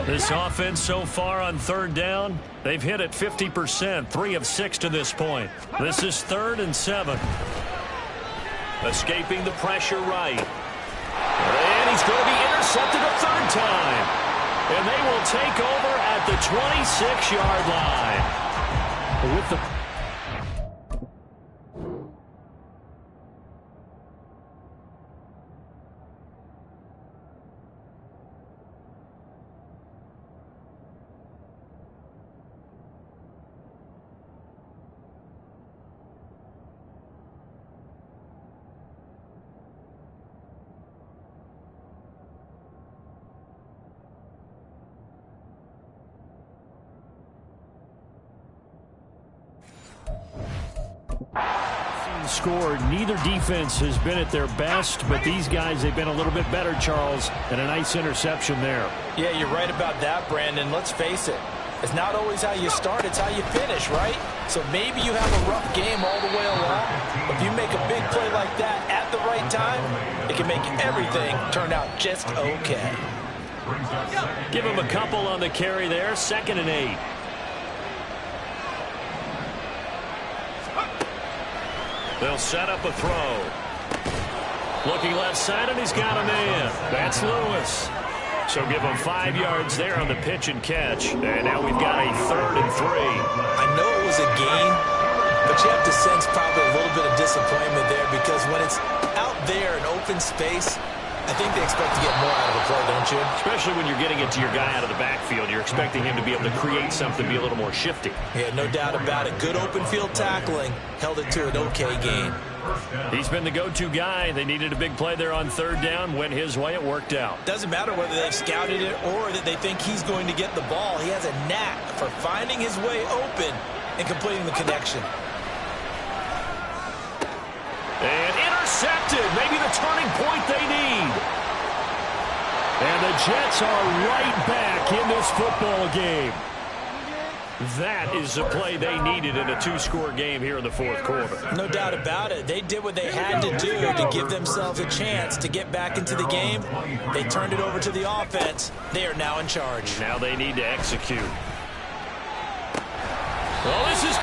This offense so far on third down, they've hit it 50%, 3 of 6 to this point. This is 3rd and 7. Escaping the pressure right. And he's going to be intercepted a 3rd time. And they will take over at the 26-yard line. With the scored. Neither defense has been at their best, but these guys, they've been a little bit better, Charles, and a nice interception there. Yeah, you're right about that, Brandon. Let's face it. It's not always how you start, it's how you finish, right? So maybe you have a rough game all the way along. If you make a big play like that at the right time, it can make everything turn out just okay. Give him a couple on the carry there. 2nd and 8. They'll set up a throw. Looking left side, and he's got a man. That's Lewis. So give him 5 yards there on the pitch and catch. And now we've got a 3rd and 3. I know it was a gain, but you have to sense probably a little bit of disappointment there because when it's out there in open space, I think they expect to get more out of a play, don't don't you? Especially when you're getting it to your guy out of the backfield. You're expecting him to be able to create something, be a little more shifty. Yeah, no doubt about it. Good open field tackling. Held it to an okay gain. He's been the go-to guy. They needed a big play there on third down. Went his way. It worked out. Doesn't matter whether they've scouted it or that they think he's going to get the ball. He has a knack for finding his way open and completing the connection. And intercepted. Maybe the turning point they need. And the Jets are right back in this football game. That is the play they needed in a two-score game here in the fourth quarter. No doubt about it. They did what they had to do to give themselves a chance to get back into the game. They turned it over to the offense. They are now in charge. Now they need to execute. Well, this is...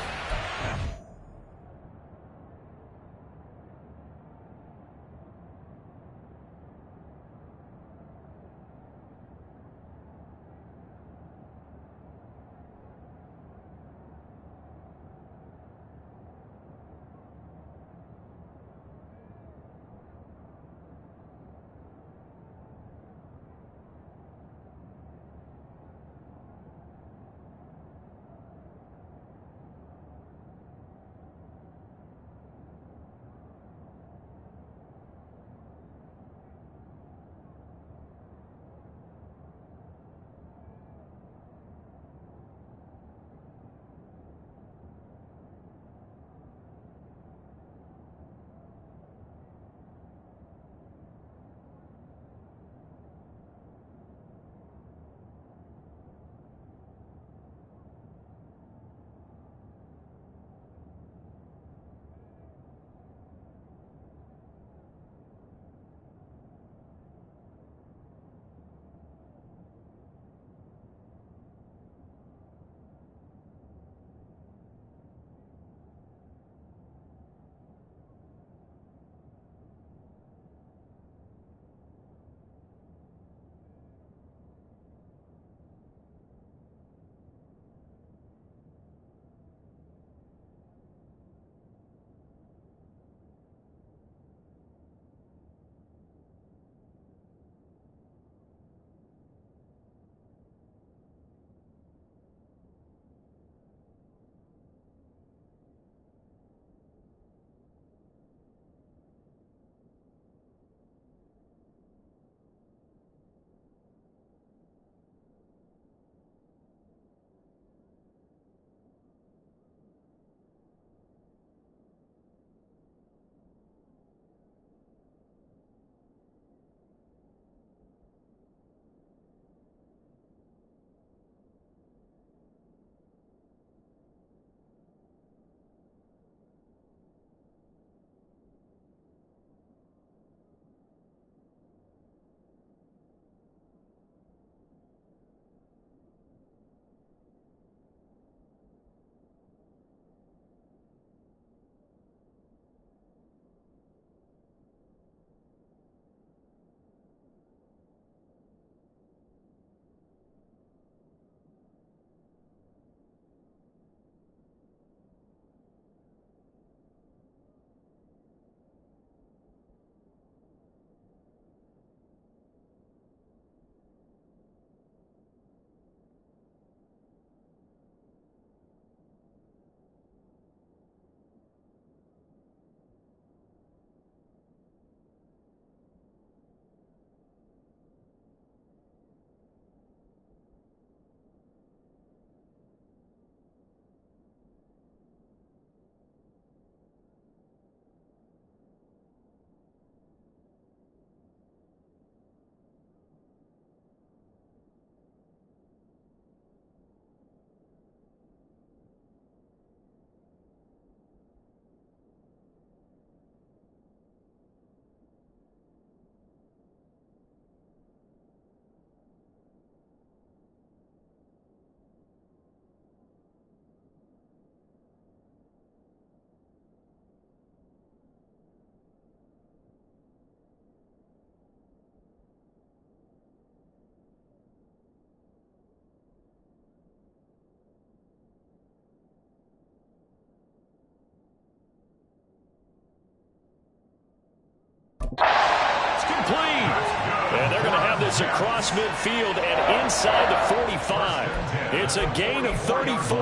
this across midfield and inside the 45. It's a gain of 34.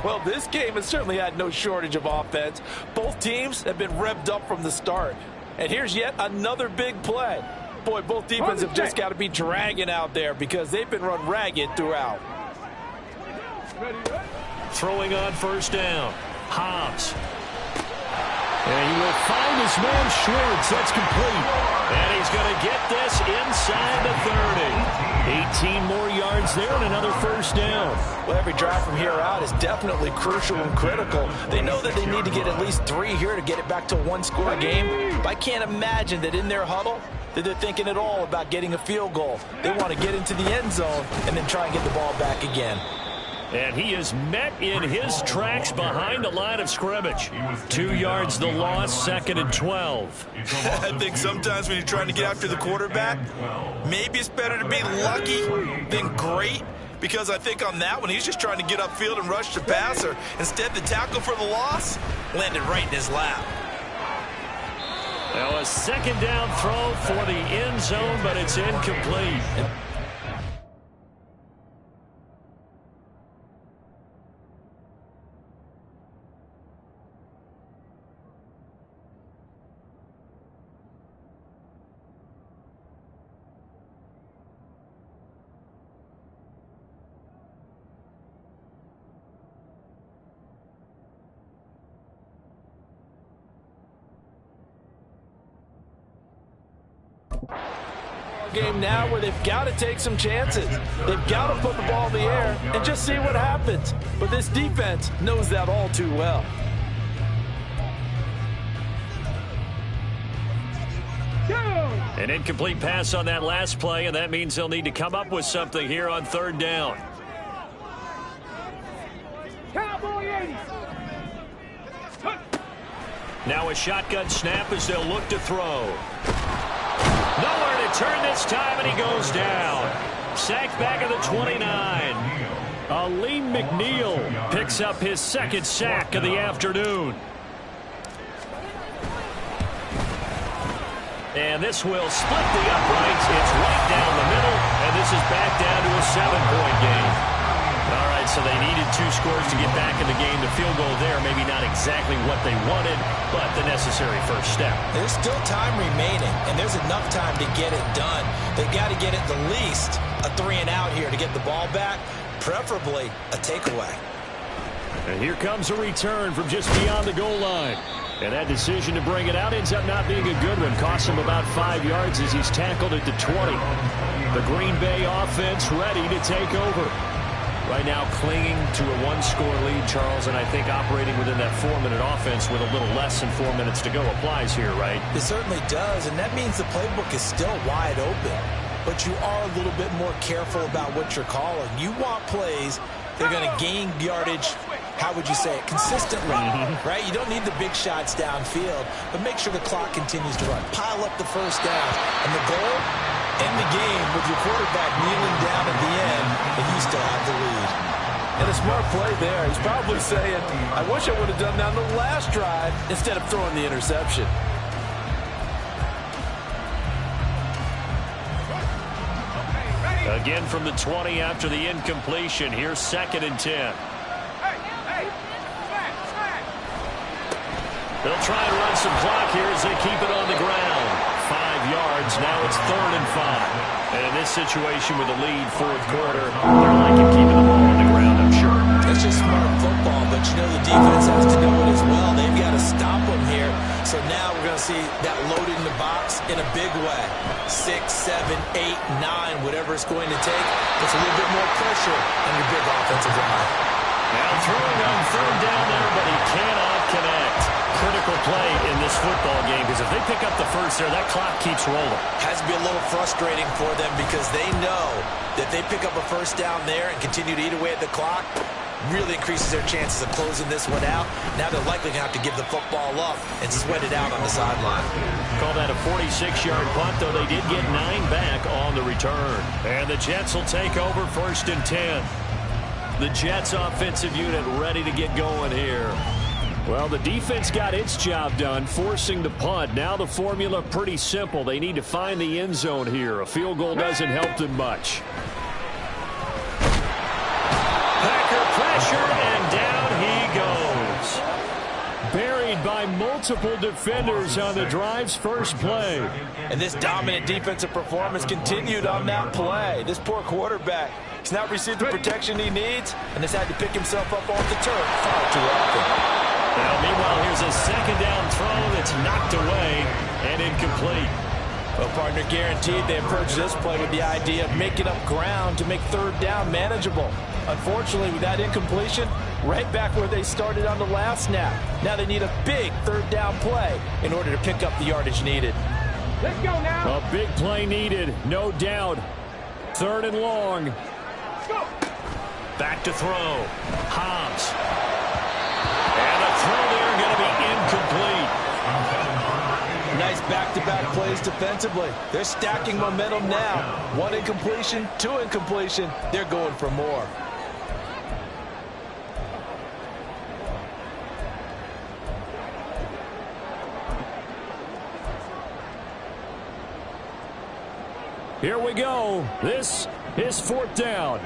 Well, this game has certainly had no shortage of offense. Both teams have been revved up from the start. And here's yet another big play. Boy, both defenses have just got to be dragging out there because they've been run ragged throughout. Throwing on first down. Hobbs. And he will find his man Schwartz. That's complete. And he's going to get this inside the 30. 18 more yards there and another first down. Well, every drive from here out is definitely crucial and critical. They know that they need to get at least 3 here to get it back to a one-score game. But I can't imagine that in their huddle that they're thinking at all about getting a field goal. They want to get into the end zone and then try and get the ball back again. And he is met in his tracks behind the line of scrimmage. 2 yards the loss, 2nd and 12. I think sometimes when you're trying to get after the quarterback, maybe it's better to be lucky than great. Because I think on that one, he's just trying to get upfield and rush the passer. Instead, the tackle for the loss landed right in his lap. Now a second down throw for the end zone, but it's incomplete. Game now where they've got to take some chances. They've got to put the ball in the air and just see what happens. But this defense knows that all too well. An incomplete pass on that last play, and that means they'll need to come up with something here on 3rd down. Now a shotgun snap as they'll look to throw. Nowhere to turn this time, and he goes down. Sacked back at the 29. Aleem McNeil picks up his 2nd sack of the afternoon. And this will split the uprights. It's right down the middle, and this is back down to a 7-point game. All right, so they needed 2 scores to get back in the game. The field goal there, maybe not exactly what they wanted, but the necessary first step. There's still time remaining, and there's enough time to get it done. They've got to get at the least a 3-and-out here to get the ball back, preferably a takeaway. And here comes a return from just beyond the goal line. And that decision to bring it out ends up not being a good one. Costs him about 5 yards as he's tackled at the 20. The Green Bay offense ready to take over. Right now clinging to a 1-score lead, Charles, and I think operating within that 4-minute offense with a little less than 4 minutes to go applies here, right? It certainly does, and that means the playbook is still wide open. But you are a little bit more careful about what you're calling. You want plays that are going to gain yardage, how would you say it, consistently, right? You don't need the big shots downfield, but make sure the clock continues to run. Pile up the first down, and the goal, end the game with your quarterback kneeling down at the end, and you still have the lead. And a smart play there. He's probably saying, I wish I would have done that on the last drive instead of throwing the interception. Again from the 20 after the incompletion. Here's 2nd and 10. They'll try and run some clock here as they keep it on the ground. 5 yards. Now it's 3rd and 5. And in this situation with a lead, 4th quarter, they're liking keeping the ball on the ground, I'm sure. That's just smart football, but you know the defense has to know it as well. They've got to stop them here. So now we're going to see that load in the box in a big way. 6, 7, 8, 9, whatever it's going to take. Puts a little bit more pressure on your big offensive line. Now throwing on 3rd down there, but he cannot connect. Critical play in this football game, because if they pick up the first there, that clock keeps rolling. Has to be a little frustrating for them because they know that they pick up a first down there and continue to eat away at the clock, really increases their chances of closing this one out. Now they're likely going to have to give the football up and sweat it out on the sideline. Call that a 46-yard punt, though they did get 9 back on the return. And the Jets will take over 1st and 10. The Jets offensive unit ready to get going here. Well, the defense got its job done, forcing the punt. Now the formula pretty simple. They need to find the end zone here. A field goal doesn't help them much. Packer pressure, and down he goes. Buried by multiple defenders on the drive's first play. And this dominant defensive performance continued on that play. This poor quarterback has not received the protection he needs and has had to pick himself up off the turf far too often. Now, meanwhile, here's a second down throw that's knocked away and incomplete. Well, partner, guaranteed they approach this play with the idea of making up ground to make third down manageable. Unfortunately, with that incompletion, right back where they started on the last snap. Now they need a big third down play in order to pick up the yardage needed. Let's go now. A big play needed, no doubt. Third and long. Go. Back to throw. Hobbs. And a throw there going to be incomplete. Nice back-to-back plays defensively. They're stacking momentum now. One incompletion, two incompletion. They're going for more. Here we go. This is fourth down.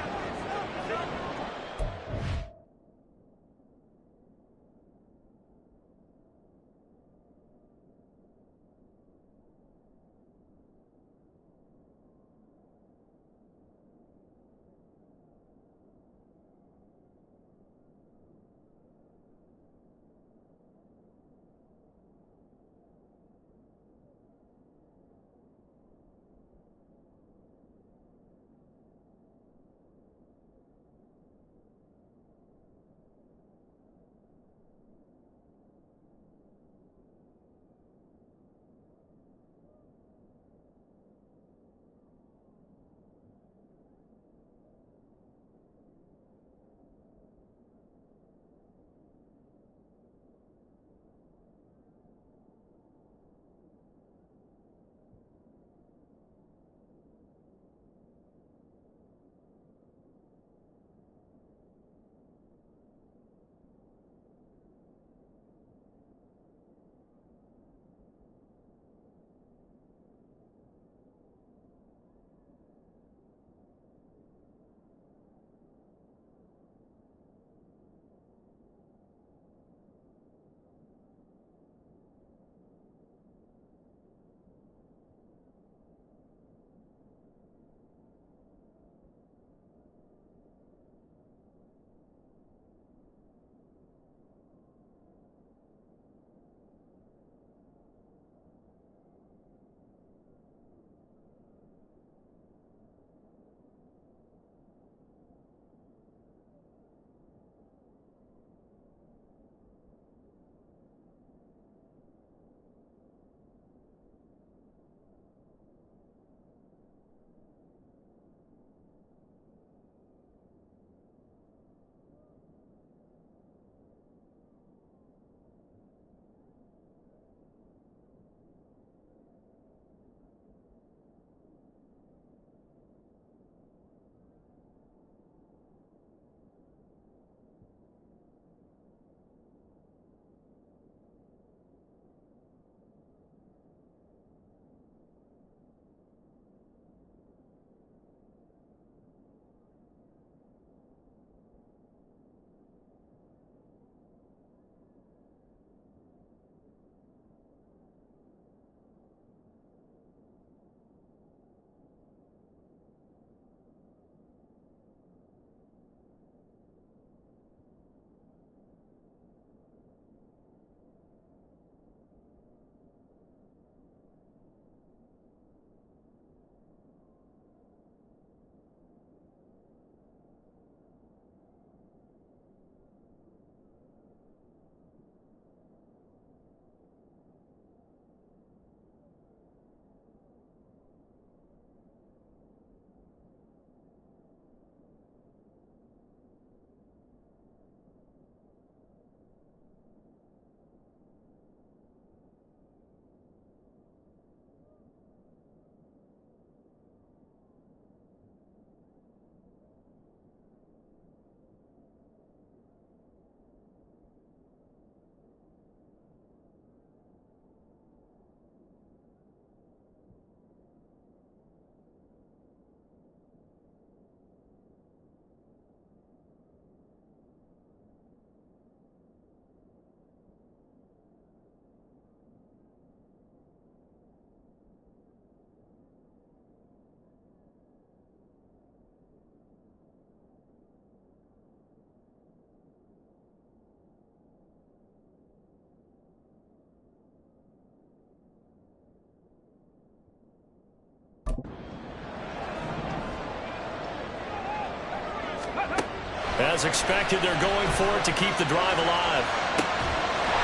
As expected, they're going for it to keep the drive alive.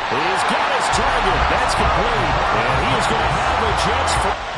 He's got his target. That's complete. And he is going to have the Jets for...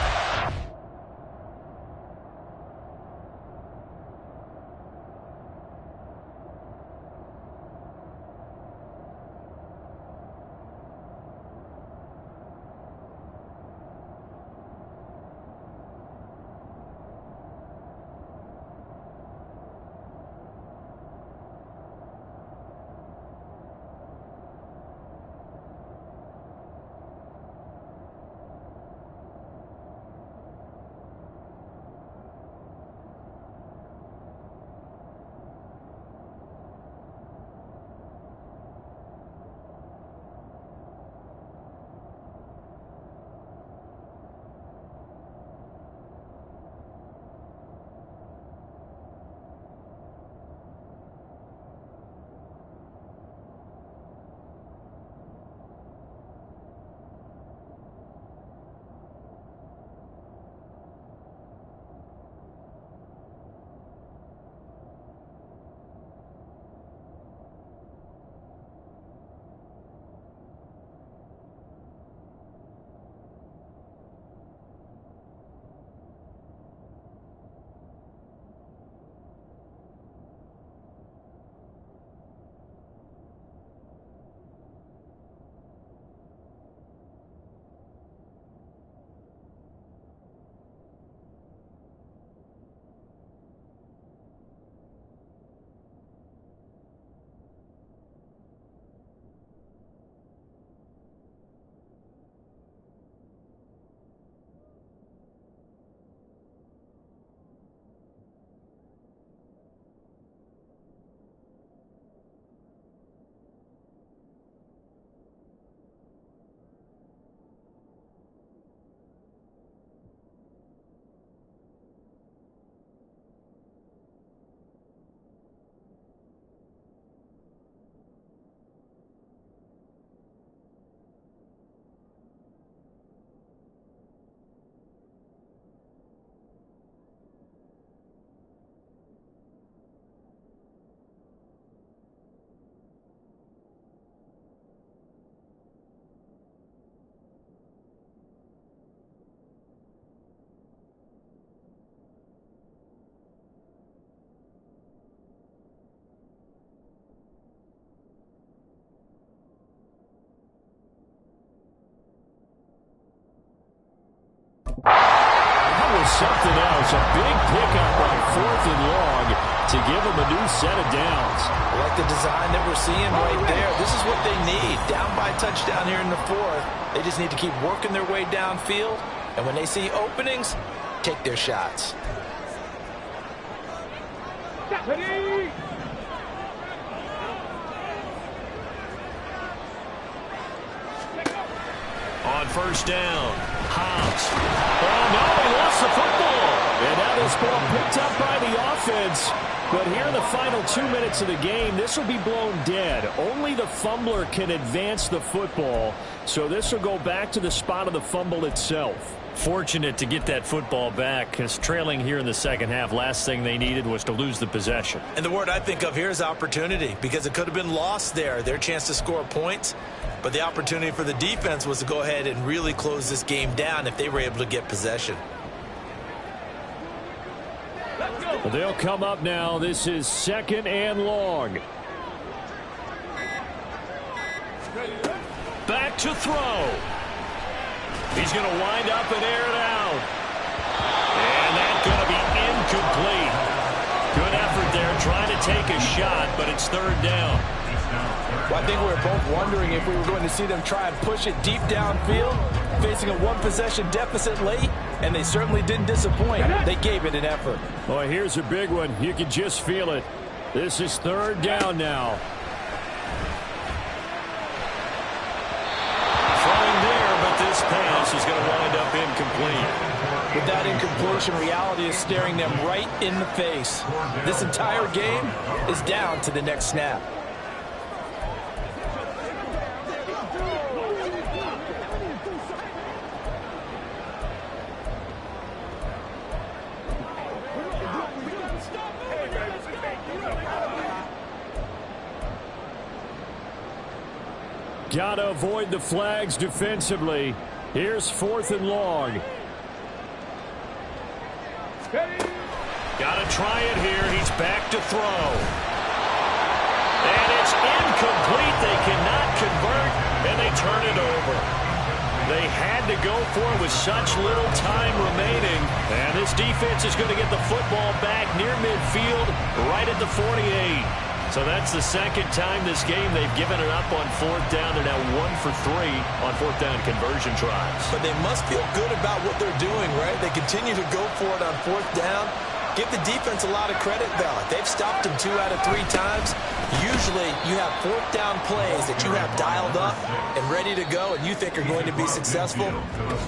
That was something else. A big pickup on 4th and long to give them a new set of downs. I like the design that we're seeing right there. This is what they need. Down by a touchdown here in the 4th. They just need to keep working their way downfield. And when they see openings, take their shots. On 1st down, Hobbs. Oh, no, he lost the football. And now this ball picked up by the offense. But here in the final 2 minutes of the game, this will be blown dead. Only the fumbler can advance the football. So this will go back to the spot of the fumble itself. Fortunate to get that football back, because trailing here in the second half, last thing they needed was to lose the possession. And the word I think of here is opportunity, because it could have been lost there, their chance to score points. But the opportunity for the defense was to go ahead and really close this game down if they were able to get possession. Well, they'll come up now. This is 2nd and long. Back to throw. He's going to wind up and air it out. And that's going to be incomplete. Good effort there, trying to take a shot, but it's 3rd down. Well, I think we were both wondering if we were going to see them try and push it deep downfield, facing a one-possession deficit late, and they certainly didn't disappoint. They gave it an effort. Boy, here's a big one. You can just feel it. This is 3rd down now. Throwing there, but this pass is going to wind up incomplete. With that incompletion, reality is staring them right in the face. This entire game is down to the next snap. Got to avoid the flags defensively. Here's 4th and long. Got to try it here. He's back to throw. And it's incomplete. They cannot convert, and they turn it over. They had to go for it with such little time remaining. And this defense is going to get the football back near midfield, right at the 48. So that's the second time this game they've given it up on 4th down. They're now 1 for 3 on 4th down conversion tries. But they must feel good about what they're doing, right? They continue to go for it on 4th down. Give the defense a lot of credit, though. They've stopped them 2 out of 3 times. Usually, you have 4th down plays that you have dialed up and ready to go, and you think are going to be successful.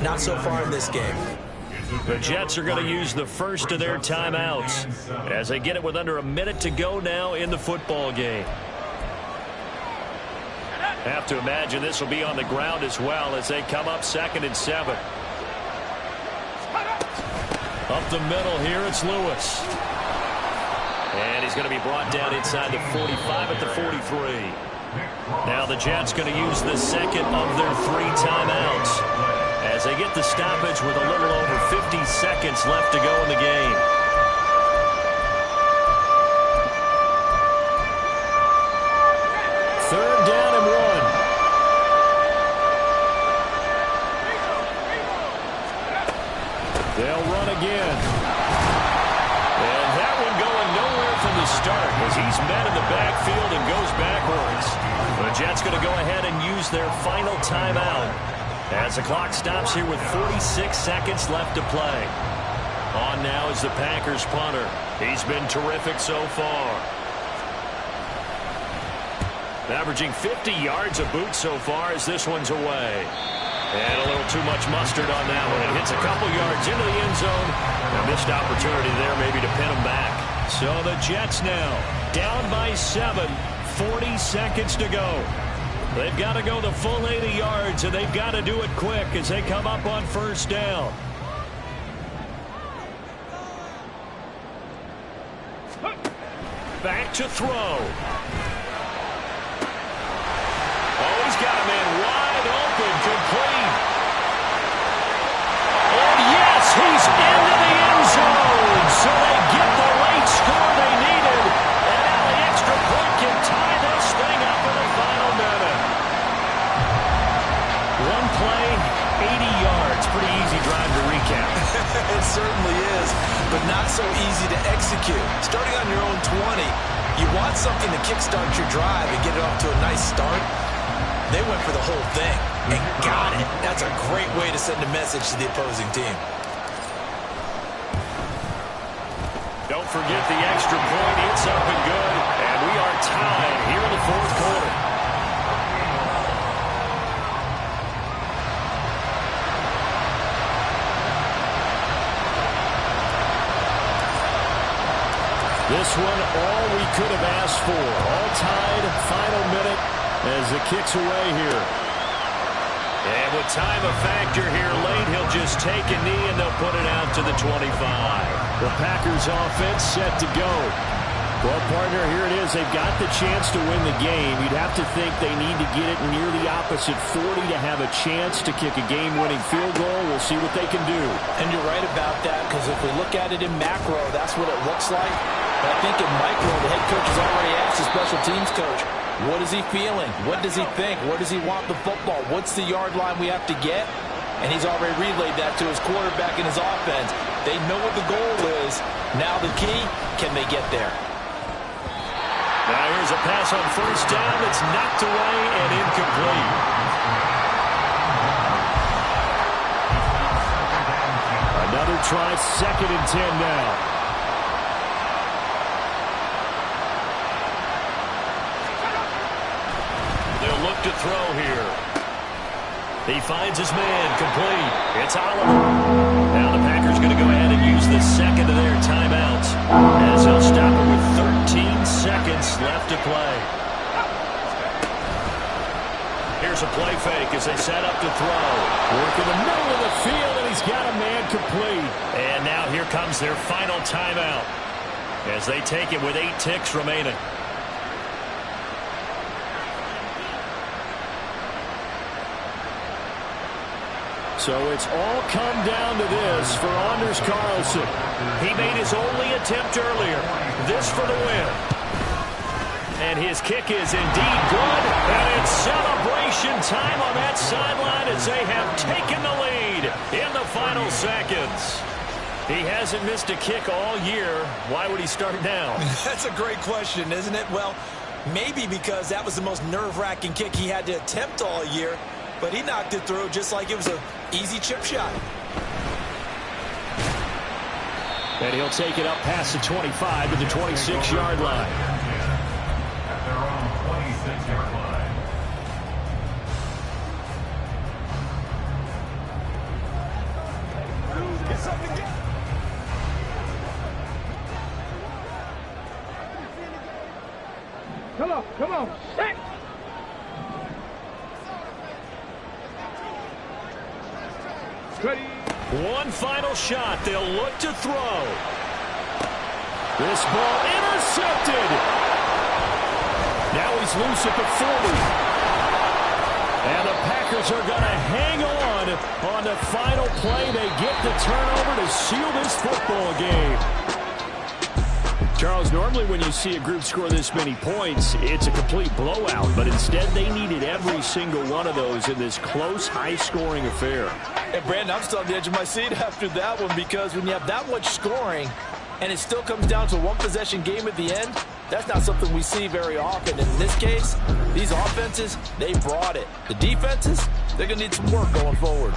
Not so far in this game. The Jets are going to use the first of their timeouts as they get it with under a minute to go now in the football game. Have to imagine this will be on the ground as well as they come up 2nd and 7. Up the middle here, it's Lewis. And he's going to be brought down inside the 45 at the 43. Now the Jets going to use the second of their 3 timeouts as they get the stoppage with a little over 50 seconds left to go in the game. Third down and 1. They'll run again. And that one going nowhere from the start as he's met in the backfield and goes backwards. The Jets going to go ahead and use their final timeout as the clock stops here with 46 seconds left to play. On now is the Packers punter. He's been terrific so far. Averaging 50 yards a boot so far as this one's away. And a little too much mustard on that one. It hits a couple yards into the end zone. A missed opportunity there maybe to pin them back. So the Jets now down by 7, 40 seconds to go. They've got to go the full 80 yards, and they've got to do it quick as they come up on 1st down. Back to throw. Oh, he's got a man wide open, complete. And yes, he's into the end zone. So they get the late score they needed. And now the extra point can tie this thing up in the final minute. One play, 80 yards. Pretty easy drive to recap. It certainly is, but not so easy to execute. Starting on your own 20, you want something to kickstart your drive and get it off to a nice start. They went for the whole thing and got it. That's a great way to send a message to the opposing team. Don't forget the extra point. It's up and good. And we are tied here in the 4th quarter. This one, all we could have asked for. All tied, final minute as it kicks away here. And with time a factor here late, he'll just take a knee and they'll put it out to the 25. The Packers offense set to go. Well, partner, here it is. They've got the chance to win the game. You'd have to think they need to get it near the opposite 40 to have a chance to kick a game-winning field goal. We'll see what they can do. And you're right about that, because if we look at it in macro, that's what it looks like. But I think in micro, the head coach has already asked the special teams coach, what is he feeling? What does he think? Where does he want the football? What's the yard line we have to get? And he's already relayed that to his quarterback and his offense. They know what the goal is. Now the key, can they get there? Now here's a pass on 1st down that's knocked away and incomplete. Another try, 2nd and 10 now. They'll look to throw here. He finds his man, complete. It's Oliver. Now the Packers going to go ahead and use the second of their timeouts as they'll stop it with 13 seconds left to play. Here's a play fake as they set up to throw. Work in the middle of the field, and he's got a man complete. And now here comes their final timeout as they take it with 8 ticks remaining. So it's all come down to this for Anders Carlson. He made his only attempt earlier. This for the win. And his kick is indeed good. And it's celebration time on that sideline as they have taken the lead in the final seconds. He hasn't missed a kick all year. Why would he start now? That's a great question, isn't it? Well, maybe because that was the most nerve-wracking kick he had to attempt all year. But he knocked it through just like it was an easy chip shot. And he'll take it up past the 25 to the 26-yard line. At their own 26-yard line. Come on, set. Ready. One final shot. They'll look to throw. This ball intercepted. Now he's loose at the 40. And the Packers are going to hang on the final play. They get the turnover to seal this football game. Charles, normally when you see a group score this many points, it's a complete blowout. But instead, they needed every single one of those in this close, high-scoring affair. And Brandon, I'm still on the edge of my seat after that one because when you have that much scoring and it still comes down to a one-possession game at the end, that's not something we see very often. And in this case, these offenses, they brought it. The defenses, they're going to need some work going forward.